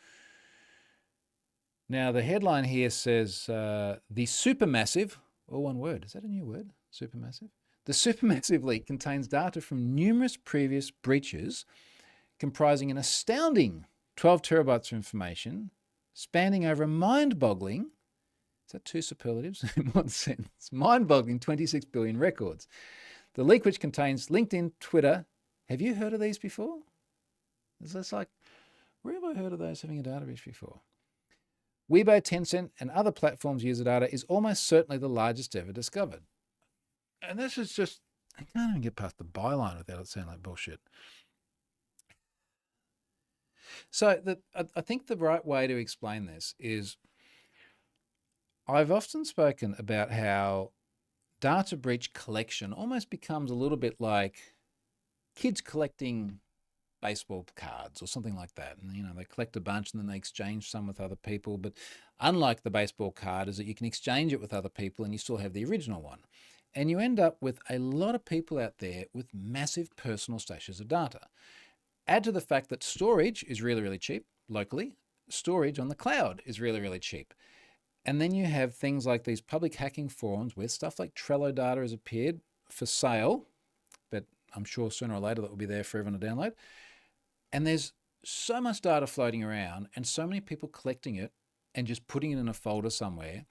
Now, the headline here says, the supermassive, all one word, is that a new word? Supermassive? The supermassive leak contains data from numerous previous breaches comprising an astounding 12 terabytes of information spanning over a mind-boggling, is that two superlatives in one sentence? Mind-boggling 26 billion records. The leak, which contains LinkedIn, Twitter. Have you heard of these before? It's like, where have I heard of those having a data breach before? Weibo, Tencent, and other platforms' user data is almost certainly the largest ever discovered. And this is just, I can't even get past the byline without it sounding like bullshit. So I think the right way to explain this is, I've often spoken about how data breach collection almost becomes a little bit like kids collecting baseball cards or something like that. And, they collect a bunch and then they exchange some with other people. But unlike the baseball card is that you can exchange it with other people and you still have the original one. And you end up with a lot of people out there with massive personal stashes of data. Add to the fact that storage is really, really cheap locally. Storage on the cloud is really, really cheap. And then you have things like these public hacking forums where stuff like Trello data has appeared for sale, but I'm sure sooner or later that will be there for everyone to download. And there's so much data floating around and so many people collecting it and just putting it in a folder somewhere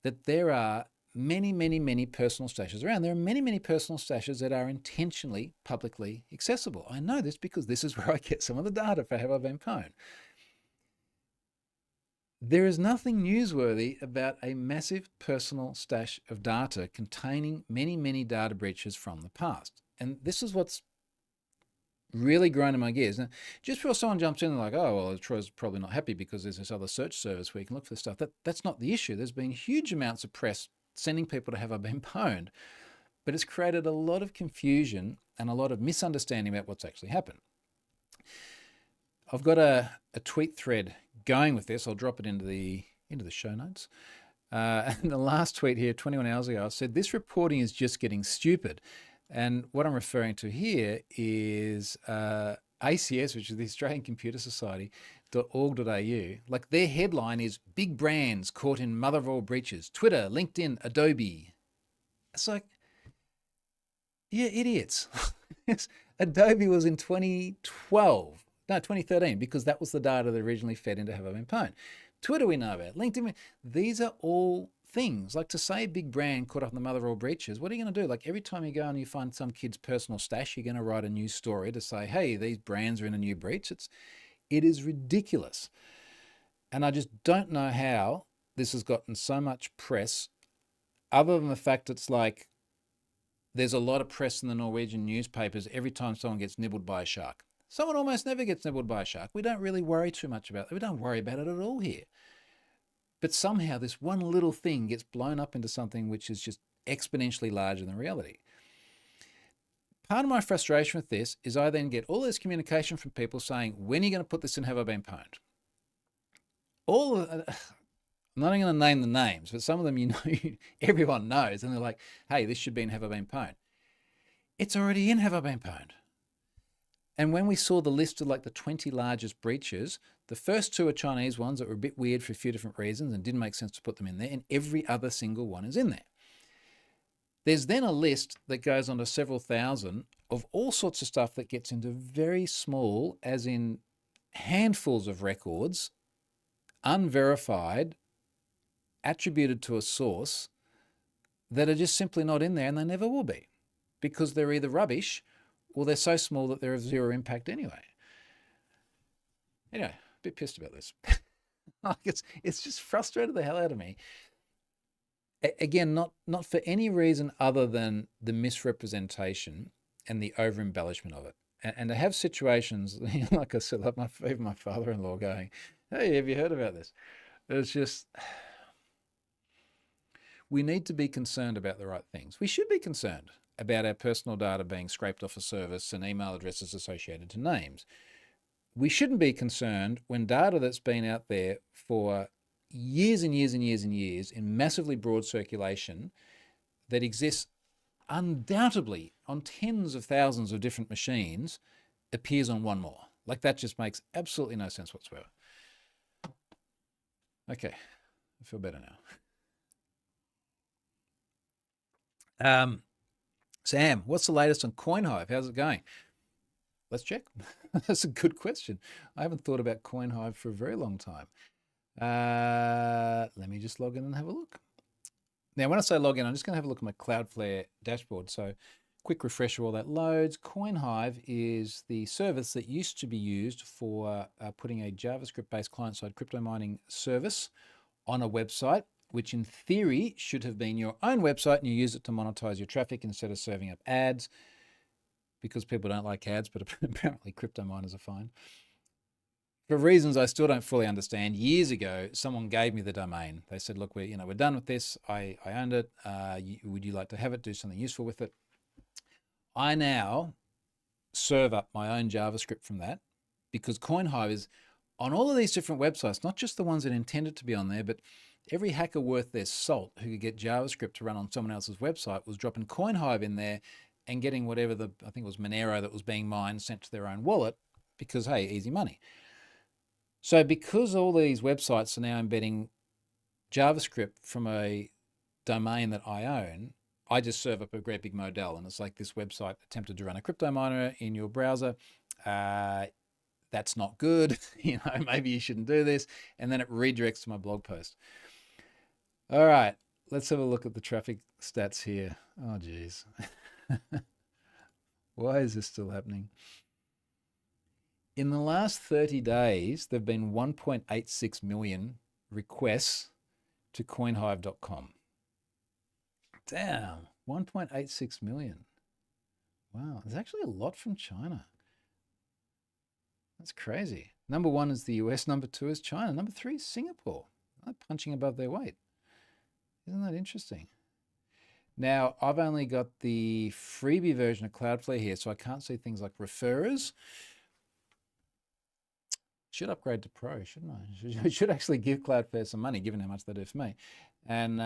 that there are many, many, many personal stashes around. There are many, many personal stashes that are intentionally publicly accessible. I know this because this is where I get some of the data for Have I Been Pwned. There is nothing newsworthy about a massive personal stash of data containing many, many data breaches from the past. And this is what's really grinding my gears. Now, just before someone jumps in and like, oh, well, Troy's probably not happy because there's this other search service where you can look for this stuff. That's not the issue. There's been huge amounts of press sending people to have I been pwned, but it's created a lot of confusion and a lot of misunderstanding about what's actually happened. I've got a tweet thread going with this. I'll drop it into the show notes. And the last tweet here, 21 hours ago, I said, this reporting is just getting stupid. And what I'm referring to here is ACS, which is the Australian Computer Society, .org.au. Like their headline is big brands caught in mother of all breaches. Twitter, LinkedIn, Adobe. It's like, yeah, idiots. Adobe was in 2013, because that was the data that originally fed into Have I Been Pwned. Twitter we know about, LinkedIn, these are all things. Like to say a big brand caught up in the mother of all breaches, what are you going to do? Like every time you go and you find some kid's personal stash, you're going to write a news story to say, hey, these brands are in a new breach. It is ridiculous. And I just don't know how this has gotten so much press, other than the fact it's like there's a lot of press in the Norwegian newspapers every time someone gets nibbled by a shark. Someone almost never gets nibbled by a shark. We don't really worry too much about it. We don't worry about it at all here. But somehow this one little thing gets blown up into something which is just exponentially larger than reality. Part of my frustration with this is I then get all this communication from people saying, when are you going to put this in Have I Been Pwned? I'm not going to name the names, but some of them, you know, everyone knows. And they're like, hey, this should be in Have I Been Pwned. It's already in Have I Been Pwned. And when we saw the list of like the 20 largest breaches, the first two are Chinese ones that were a bit weird for a few different reasons and didn't make sense to put them in there. And every other single one is in there. There's then a list that goes on to several thousand of all sorts of stuff that gets into very small, as in handfuls of records, unverified, attributed to a source, that are just simply not in there, and they never will be, because they're either rubbish or they're so small that they're of zero impact anyway. Anyway, a bit pissed about this. It's just frustrated the hell out of me. Again, not for any reason other than the misrepresentation and the over-embellishment of it. And to have situations, like I said, like even my father-in-law going, hey, have you heard about this? It's just, we need to be concerned about the right things. We should be concerned about our personal data being scraped off a service and email addresses associated to names. We shouldn't be concerned when data that's been out there for years and years and years and years in massively broad circulation that exists undoubtedly on tens of thousands of different machines appears on one more. Like that just makes absolutely no sense whatsoever. Okay, I feel better now. Sam, what's the latest on CoinHive? How's it going? Let's check. That's a good question. I haven't thought about CoinHive for a very long time. Let me just log in and have a look. Now, when I say log in, I'm just going to have a look at my Cloudflare dashboard. So quick refresher while that loads. CoinHive is the service that used to be used for putting a JavaScript-based client-side crypto mining service on a website, which in theory should have been your own website, and you use it to monetize your traffic instead of serving up ads, because people don't like ads, but apparently crypto miners are fine. For reasons I still don't fully understand, years ago, someone gave me the domain. They said, look, we're done with this. I owned it. Would you like to have it, do something useful with it? I now serve up my own JavaScript from that, because CoinHive is on all of these different websites, not just the ones that intended to be on there, but every hacker worth their salt who could get JavaScript to run on someone else's website was dropping CoinHive in there and getting whatever I think it was Monero that was being mined sent to their own wallet, because, hey, easy money. So because all these websites are now embedding JavaScript from a domain that I own, I just serve up a great big model, and it's like, this website attempted to run a crypto miner in your browser. That's not good. Maybe you shouldn't do this. And then it redirects to my blog post. All right, let's have a look at the traffic stats here. Oh, geez. Why is this still happening? In the last 30 days, there have been 1.86 million requests to coinhive.com. Damn, 1.86 million. Wow, there's actually a lot from China. That's crazy. Number 1 is the US, number 2 is China, number 3 is Singapore. They're punching above their weight. Isn't that interesting? Now, I've only got the freebie version of Cloudflare here, so I can't see things like referrers. Should upgrade to Pro, shouldn't I? I should actually give Cloudflare some money, given how much they do for me, and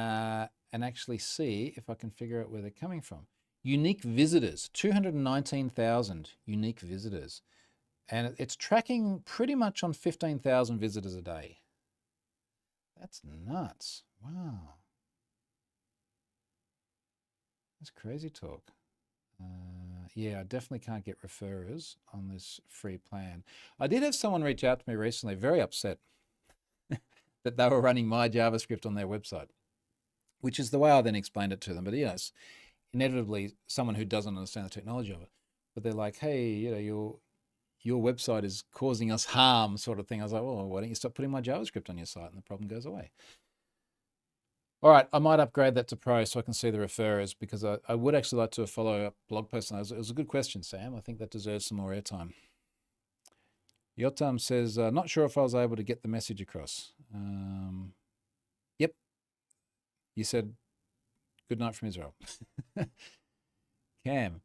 actually see if I can figure out where they're coming from. Unique visitors, 219,000 unique visitors. And it's tracking pretty much on 15,000 visitors a day. That's nuts. Wow. That's crazy talk. Yeah, I definitely can't get referrers on this free plan. I did have someone reach out to me recently, very upset that they were running my JavaScript on their website, which is the way I then explained it to them. But yes, inevitably someone who doesn't understand the technology of it. But they're like, hey, your website is causing us harm, sort of thing. I was like, well, why don't you stop putting my JavaScript on your site and the problem goes away. All right, I might upgrade that to Pro so I can see the referrers, because I would actually like to follow up blog post on that. It was a good question, Sam. I think that deserves some more airtime. Yotam says, not sure if I was able to get the message across. Yep. You said good night from Israel. Cam,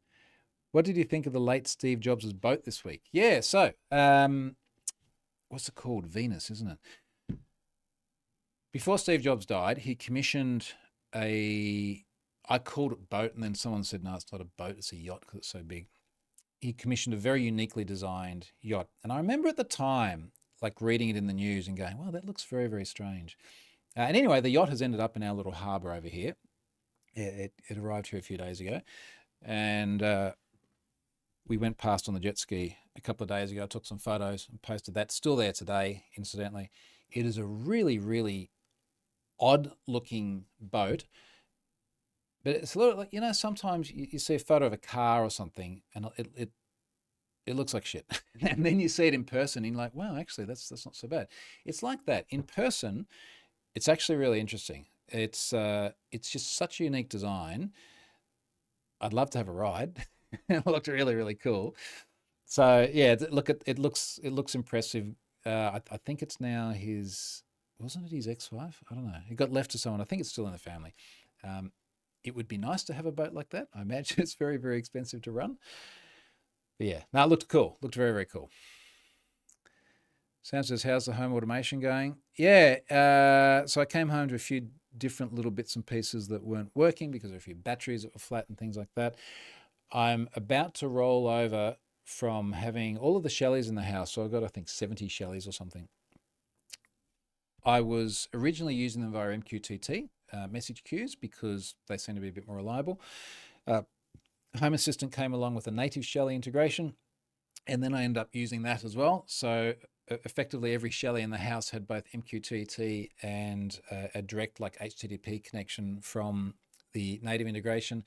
what did you think of the late Steve Jobs' boat this week? Yeah, so what's it called? Venus, isn't it? Before Steve Jobs died, he commissioned I called it boat, and then someone said, no, it's not a boat, it's a yacht because it's so big. He commissioned a very uniquely designed yacht. And I remember at the time, like reading it in the news and going, well, that looks very, very strange. And anyway, the yacht has ended up in our little harbour over here. It arrived here a few days ago. And we went past on the jet ski a couple of days ago. I took some photos and posted that. Still there today, incidentally. It is a really, really odd looking boat, but it's a little like, sometimes you see a photo of a car or something and it looks like shit. And then you see it in person and you're like, wow, actually that's not so bad. It's like that. In person, it's actually really interesting. It's just such a unique design. I'd love to have a ride. It looked really, really cool. So yeah, it looks impressive. I think it's now wasn't it his ex-wife? I don't know. It got left to someone. I think it's still in the family. It would be nice to have a boat like that. I imagine it's very, very expensive to run. But yeah, no, it looked cool. Looked very, very cool. Sam says, how's the home automation going? Yeah, so I came home to a few different little bits and pieces that weren't working because of a few batteries that were flat and things like that. I'm about to roll over from having all of the Shellys in the house. So I've got, I think, 70 Shellys or something. I was originally using them via MQTT message queues because they seem to be a bit more reliable. Home Assistant came along with a native Shelly integration, and then I ended up using that as well. So effectively every Shelly in the house had both MQTT and a direct like HTTP connection from the native integration.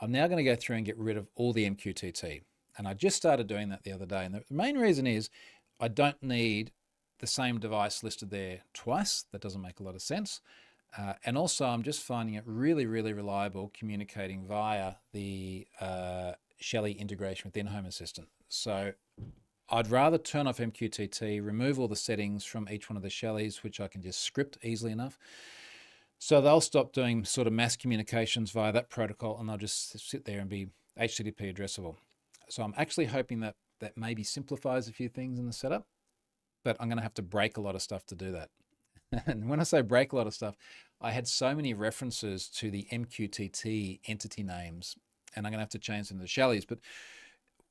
I'm now going to go through and get rid of all the MQTT. And I just started doing that the other day. And the main reason is I don't need the same device listed there twice. That doesn't make a lot of sense. And also I'm just finding it really, really reliable communicating via the Shelly integration within Home Assistant. So I'd rather turn off MQTT, remove all the settings from each one of the Shellys, which I can just script easily enough. So they'll stop doing sort of mass communications via that protocol, and they'll just sit there and be HTTP addressable. So I'm actually hoping that that maybe simplifies a few things in the setup, but I'm going to have to break a lot of stuff to do that. And when I say break a lot of stuff, I had so many references to the MQTT entity names, and I'm going to have to change them to Shellys. But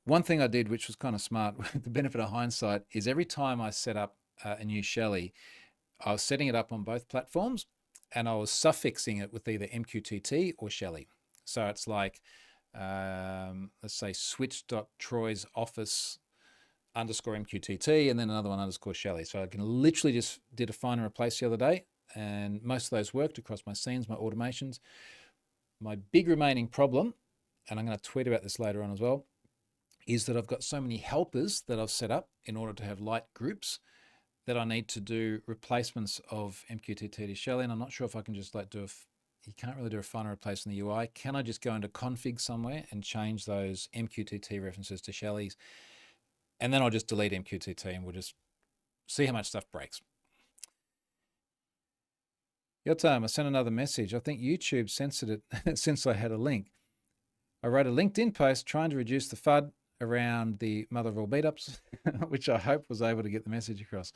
one thing I did, which was kind of smart with the benefit of hindsight, is every time I set up a new Shelly, I was setting it up on both platforms, and I was suffixing it with either MQTT or Shelly. So it's like, let's say switch.troy's office underscore MQTT, and then another one underscore Shelly. So I can literally just did a find and replace the other day, and most of those worked across my scenes, my automations. My big remaining problem, and I'm going to tweet about this later on as well, is that I've got so many helpers that I've set up in order to have light groups that I need to do replacements of MQTT to Shelley, and I'm not sure if I can just do you can't really do a find and replace in the UI. Can I just go into config somewhere and change those MQTT references to Shelley's? And then I'll just delete MQTT and we'll just see how much stuff breaks. Your time, I sent another message. I think YouTube censored it since I had a link. I wrote a LinkedIn post trying to reduce the FUD around the mother of all meetups, which I hope was able to get the message across.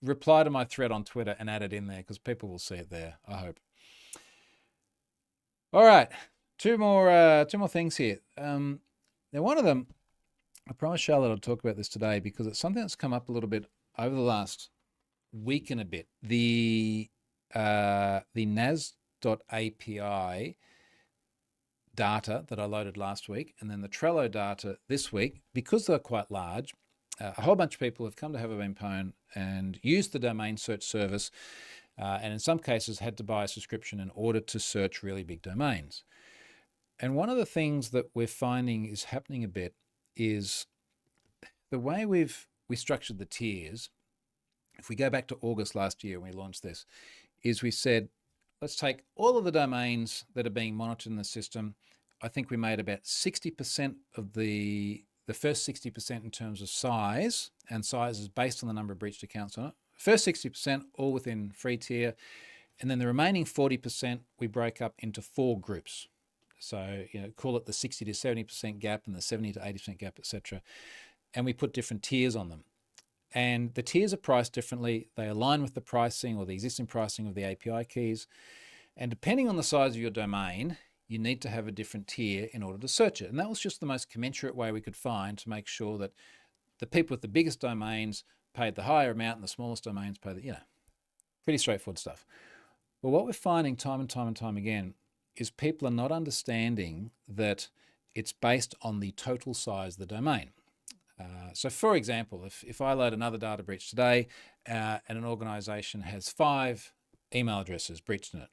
Reply to my thread on Twitter and add it in there because people will see it there, I hope. All right, two more things here. Now, one of them, I promised Charlotte I'd talk about this today because it's something that's come up a little bit over the last week and a bit. The NAS.API data that I loaded last week, and then the Trello data this week, because they're quite large, a whole bunch of people have come to Have a Been Pwned and used the domain search service, and in some cases had to buy a subscription in order to search really big domains. And one of the things that we're finding is happening a bit is the way we structured the tiers. If we go back to August last year when we launched this, is we said, let's take all of the domains that are being monitored in the system. I think we made about 60% of the first 60% in terms of size, and size is based on the number of breached accounts on it. First 60% all within free tier, and then the remaining 40% we break up into 4 groups. So, call it the 60 to 70% gap and the 70 to 80% gap, etc. And we put different tiers on them. And the tiers are priced differently. They align with the pricing or the existing pricing of the API keys. And depending on the size of your domain, you need to have a different tier in order to search it. And that was just the most commensurate way we could find to make sure that the people with the biggest domains paid the higher amount and the smallest domains paid the, pretty straightforward stuff. Well, what we're finding time and time again is people are not understanding that it's based on the total size of the domain. So for example, if I load another data breach today and an organization has 5 email addresses breached in it,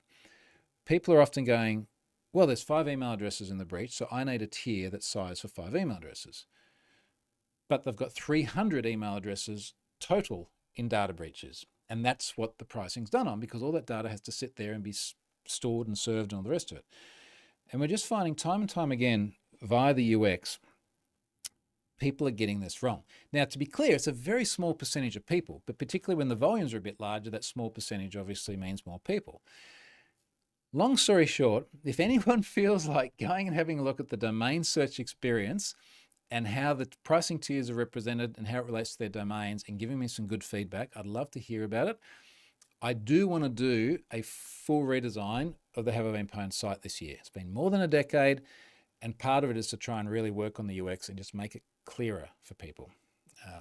people are often going, well, there's 5 email addresses in the breach, so I need a tier that's sized for 5 email addresses. But they've got 300 email addresses total in data breaches. And that's what the pricing's done on, because all that data has to sit there and be stored and served and all the rest of it. And we're just finding time and time again via the UX, people are getting this wrong. Now, to be clear, it's a very small percentage of people, but particularly when the volumes are a bit larger, that small percentage obviously means more people. Long story short, if anyone feels like going and having a look at the domain search experience and how the pricing tiers are represented and how it relates to their domains and giving me some good feedback, I'd love to hear about it. I do want to do a full redesign of the Have a Been Pwned site this year. It's been more than a decade, and part of it is to try and really work on the UX and just make it clearer for people.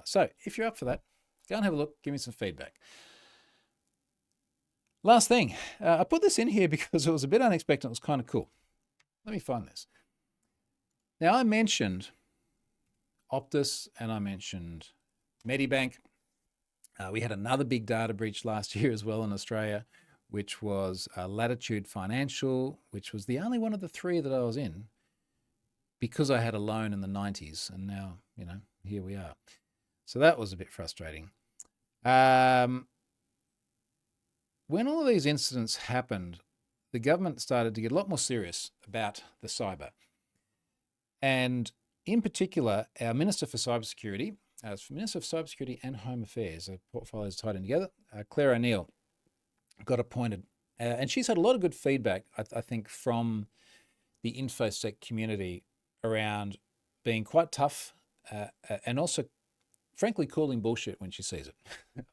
So if you're up for that, go and have a look, give me some feedback. Last thing, I put this in here because it was a bit unexpected. It was kind of cool. Let me find this. Now, I mentioned Optus and I mentioned Medibank. We had another big data breach last year as well in Australia, which was Latitude Financial, which was the only one of the 3 that I was in because I had a loan in the 90s, and now, here we are. So that was a bit frustrating. When all of these incidents happened, the government started to get a lot more serious about the cyber. And in particular, our Minister for Cybersecurity, Minister for Cybersecurity and Home Affairs, the portfolios tied in together, Claire O'Neill, got appointed. And she's had a lot of good feedback, I think, from the InfoSec community around being quite tough and also, frankly, calling bullshit when she sees it.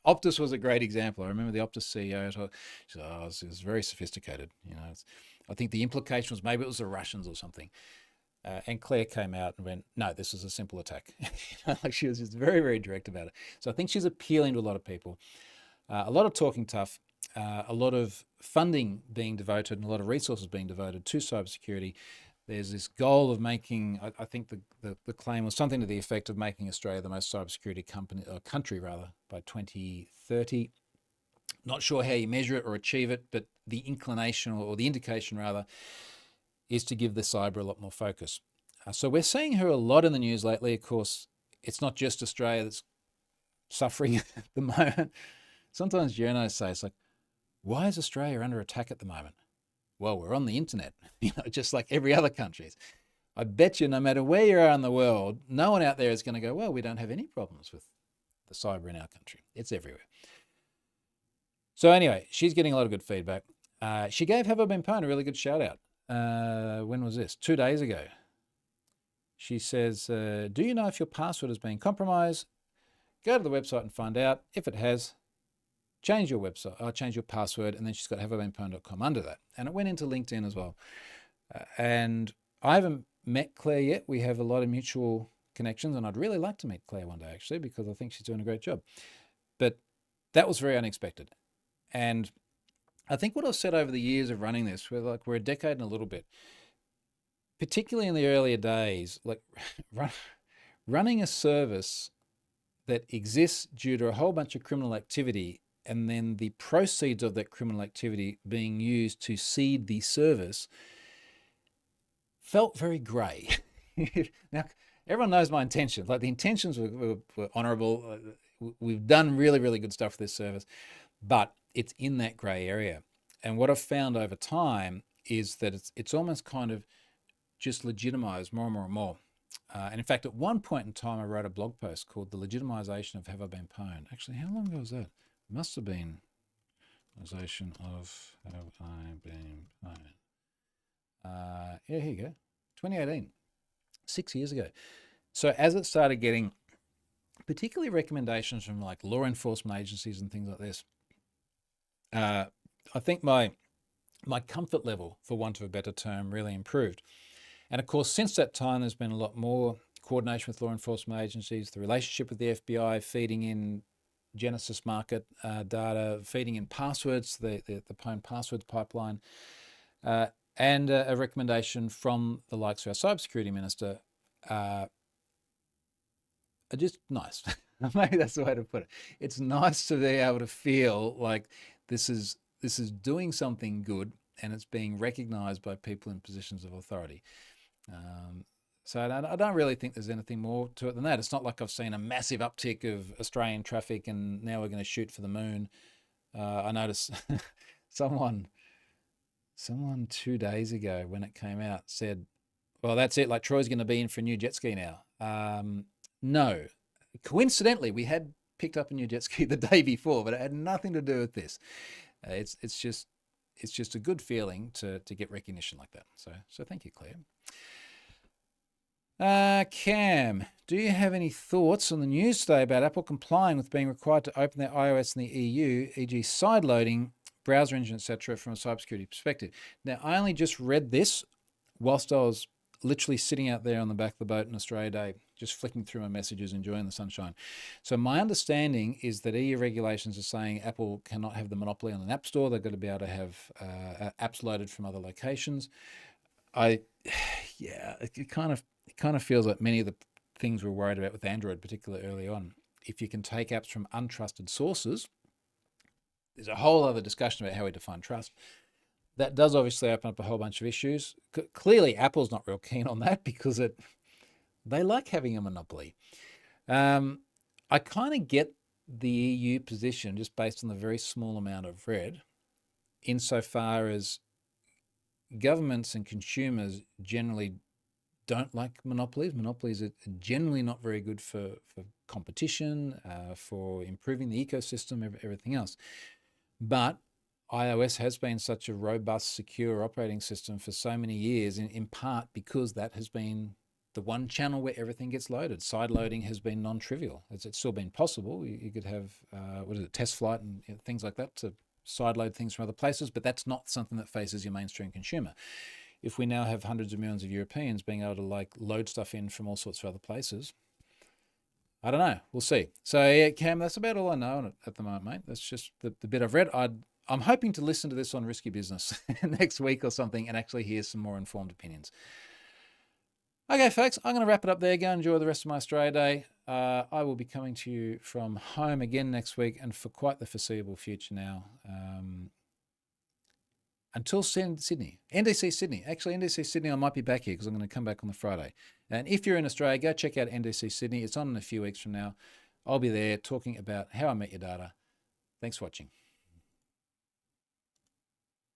Optus was a great example. I remember the Optus CEO, she said, it was very sophisticated. I think the implication was maybe it was the Russians or something. And Claire came out and went, no, this is a simple attack. She was just very, very direct about it. So I think she's appealing to a lot of people. A lot of talking tough, a lot of funding being devoted and a lot of resources being devoted to cybersecurity. There's this goal of making, I think the claim was something to the effect of making Australia the most cybersecurity country by 2030. Not sure how you measure it or achieve it, but the inclination or the indication rather is to give the cyber a lot more focus. So we're seeing her a lot in the news lately. Of course, it's not just Australia that's suffering at the moment. Sometimes journos say, it's like, why is Australia under attack at the moment? Well, we're on the internet, just like every other country. I bet you no matter where you are in the world, no one out there is going to go, well, we don't have any problems with the cyber in our country. It's everywhere. So anyway, she's getting a lot of good feedback. She gave Have I Been Pwned a really good shout out. When was this? 2 days ago. She says, do you know if your password has been compromised? Go to the website and find out. If it has, change your website, change your password, and then she's got haveibeenpwned.com under that. And it went into LinkedIn as well. And I haven't met Claire yet. We have a lot of mutual connections, and I'd really like to meet Claire one day, actually, because I think she's doing a great job. But that was very unexpected. And I think what I've said over the years of running this, we're a decade and a little bit, particularly in the earlier days, like running a service that exists due to a whole bunch of criminal activity, and then the proceeds of that criminal activity being used to seed the service, felt very grey. Now, everyone knows my intentions. Like, the intentions were honourable. We've done really, really good stuff for this service, but it's in that grey area. And what I've found over time is that it's almost kind of just legitimised more and more and more. And in fact, at one point in time, I wrote a blog post called The Legitimisation of Have I Been Pwned. Actually, how long ago was that? It must have been Legitimisation of Have I Been Pwned. Yeah, here you go. 2018, 6 years ago. So as it started getting particularly recommendations from like law enforcement agencies and things like this, I think my comfort level, for want of a better term, really improved. And of course, since that time, there's been a lot more coordination with law enforcement agencies, the relationship with the FBI, feeding in Genesis market data, feeding in passwords, the Pwned passwords pipeline, and a recommendation from the likes of our cybersecurity minister are just nice. Maybe that's the way to put it. It's nice to be able to feel like this is doing something good, and it's being recognised by people in positions of authority. So I don't really think there's anything more to it than that. It's not like I've seen a massive uptick of Australian traffic and now we're going to shoot for the moon. I noticed someone 2 days ago when it came out said, well, that's it, like Troy's going to be in for a new jet ski now. No. Coincidentally, we had picked up a new jet ski the day before, but it had nothing to do with this. It's just a good feeling to get recognition like that. So thank you, Claire. Cam, do you have any thoughts on the news today about Apple complying with being required to open their iOS in the EU, e.g. sideloading, browser engine, etc., from a cybersecurity perspective? Now, I only just read this whilst I was literally sitting out there on the back of the boat on Australia Day, just flicking through my messages, enjoying the sunshine. So my understanding is that EU regulations are saying Apple cannot have the monopoly on an app store. They've got to be able to have apps loaded from other locations. It kind of feels like many of the things we're worried about with Android, particularly early on. If you can take apps from untrusted sources, there's a whole other discussion about how we define trust. That does obviously open up a whole bunch of issues. Clearly, Apple's not real keen on that because they like having a monopoly. I kind of get the EU position just based on the very small amount I've read, insofar as governments and consumers generally don't like monopolies. Monopolies are generally not very good for competition, for improving the ecosystem, everything else. But iOS has been such a robust, secure operating system for so many years, in part because that has been the one channel where everything gets loaded. Side loading has been non-trivial. It's still been possible. You could have, test flight and things like that to sideload things from other places, but that's not something that faces your mainstream consumer. If we now have hundreds of millions of Europeans being able to load stuff in from all sorts of other places, I don't know. We'll see. So yeah, Cam, that's about all I know on it at the moment, mate. That's just the bit I've read. I'm hoping to listen to this on Risky Business next week or something and actually hear some more informed opinions. Okay, folks, I'm going to wrap it up there. Go enjoy the rest of my Australia Day. I will be coming to you from home again next week and for quite the foreseeable future now. Until Sydney, NDC Sydney. Actually, NDC Sydney, I might be back here because I'm going to come back on the Friday. And if you're in Australia, go check out NDC Sydney. It's on in a few weeks from now. I'll be there talking about how I met your data. Thanks for watching.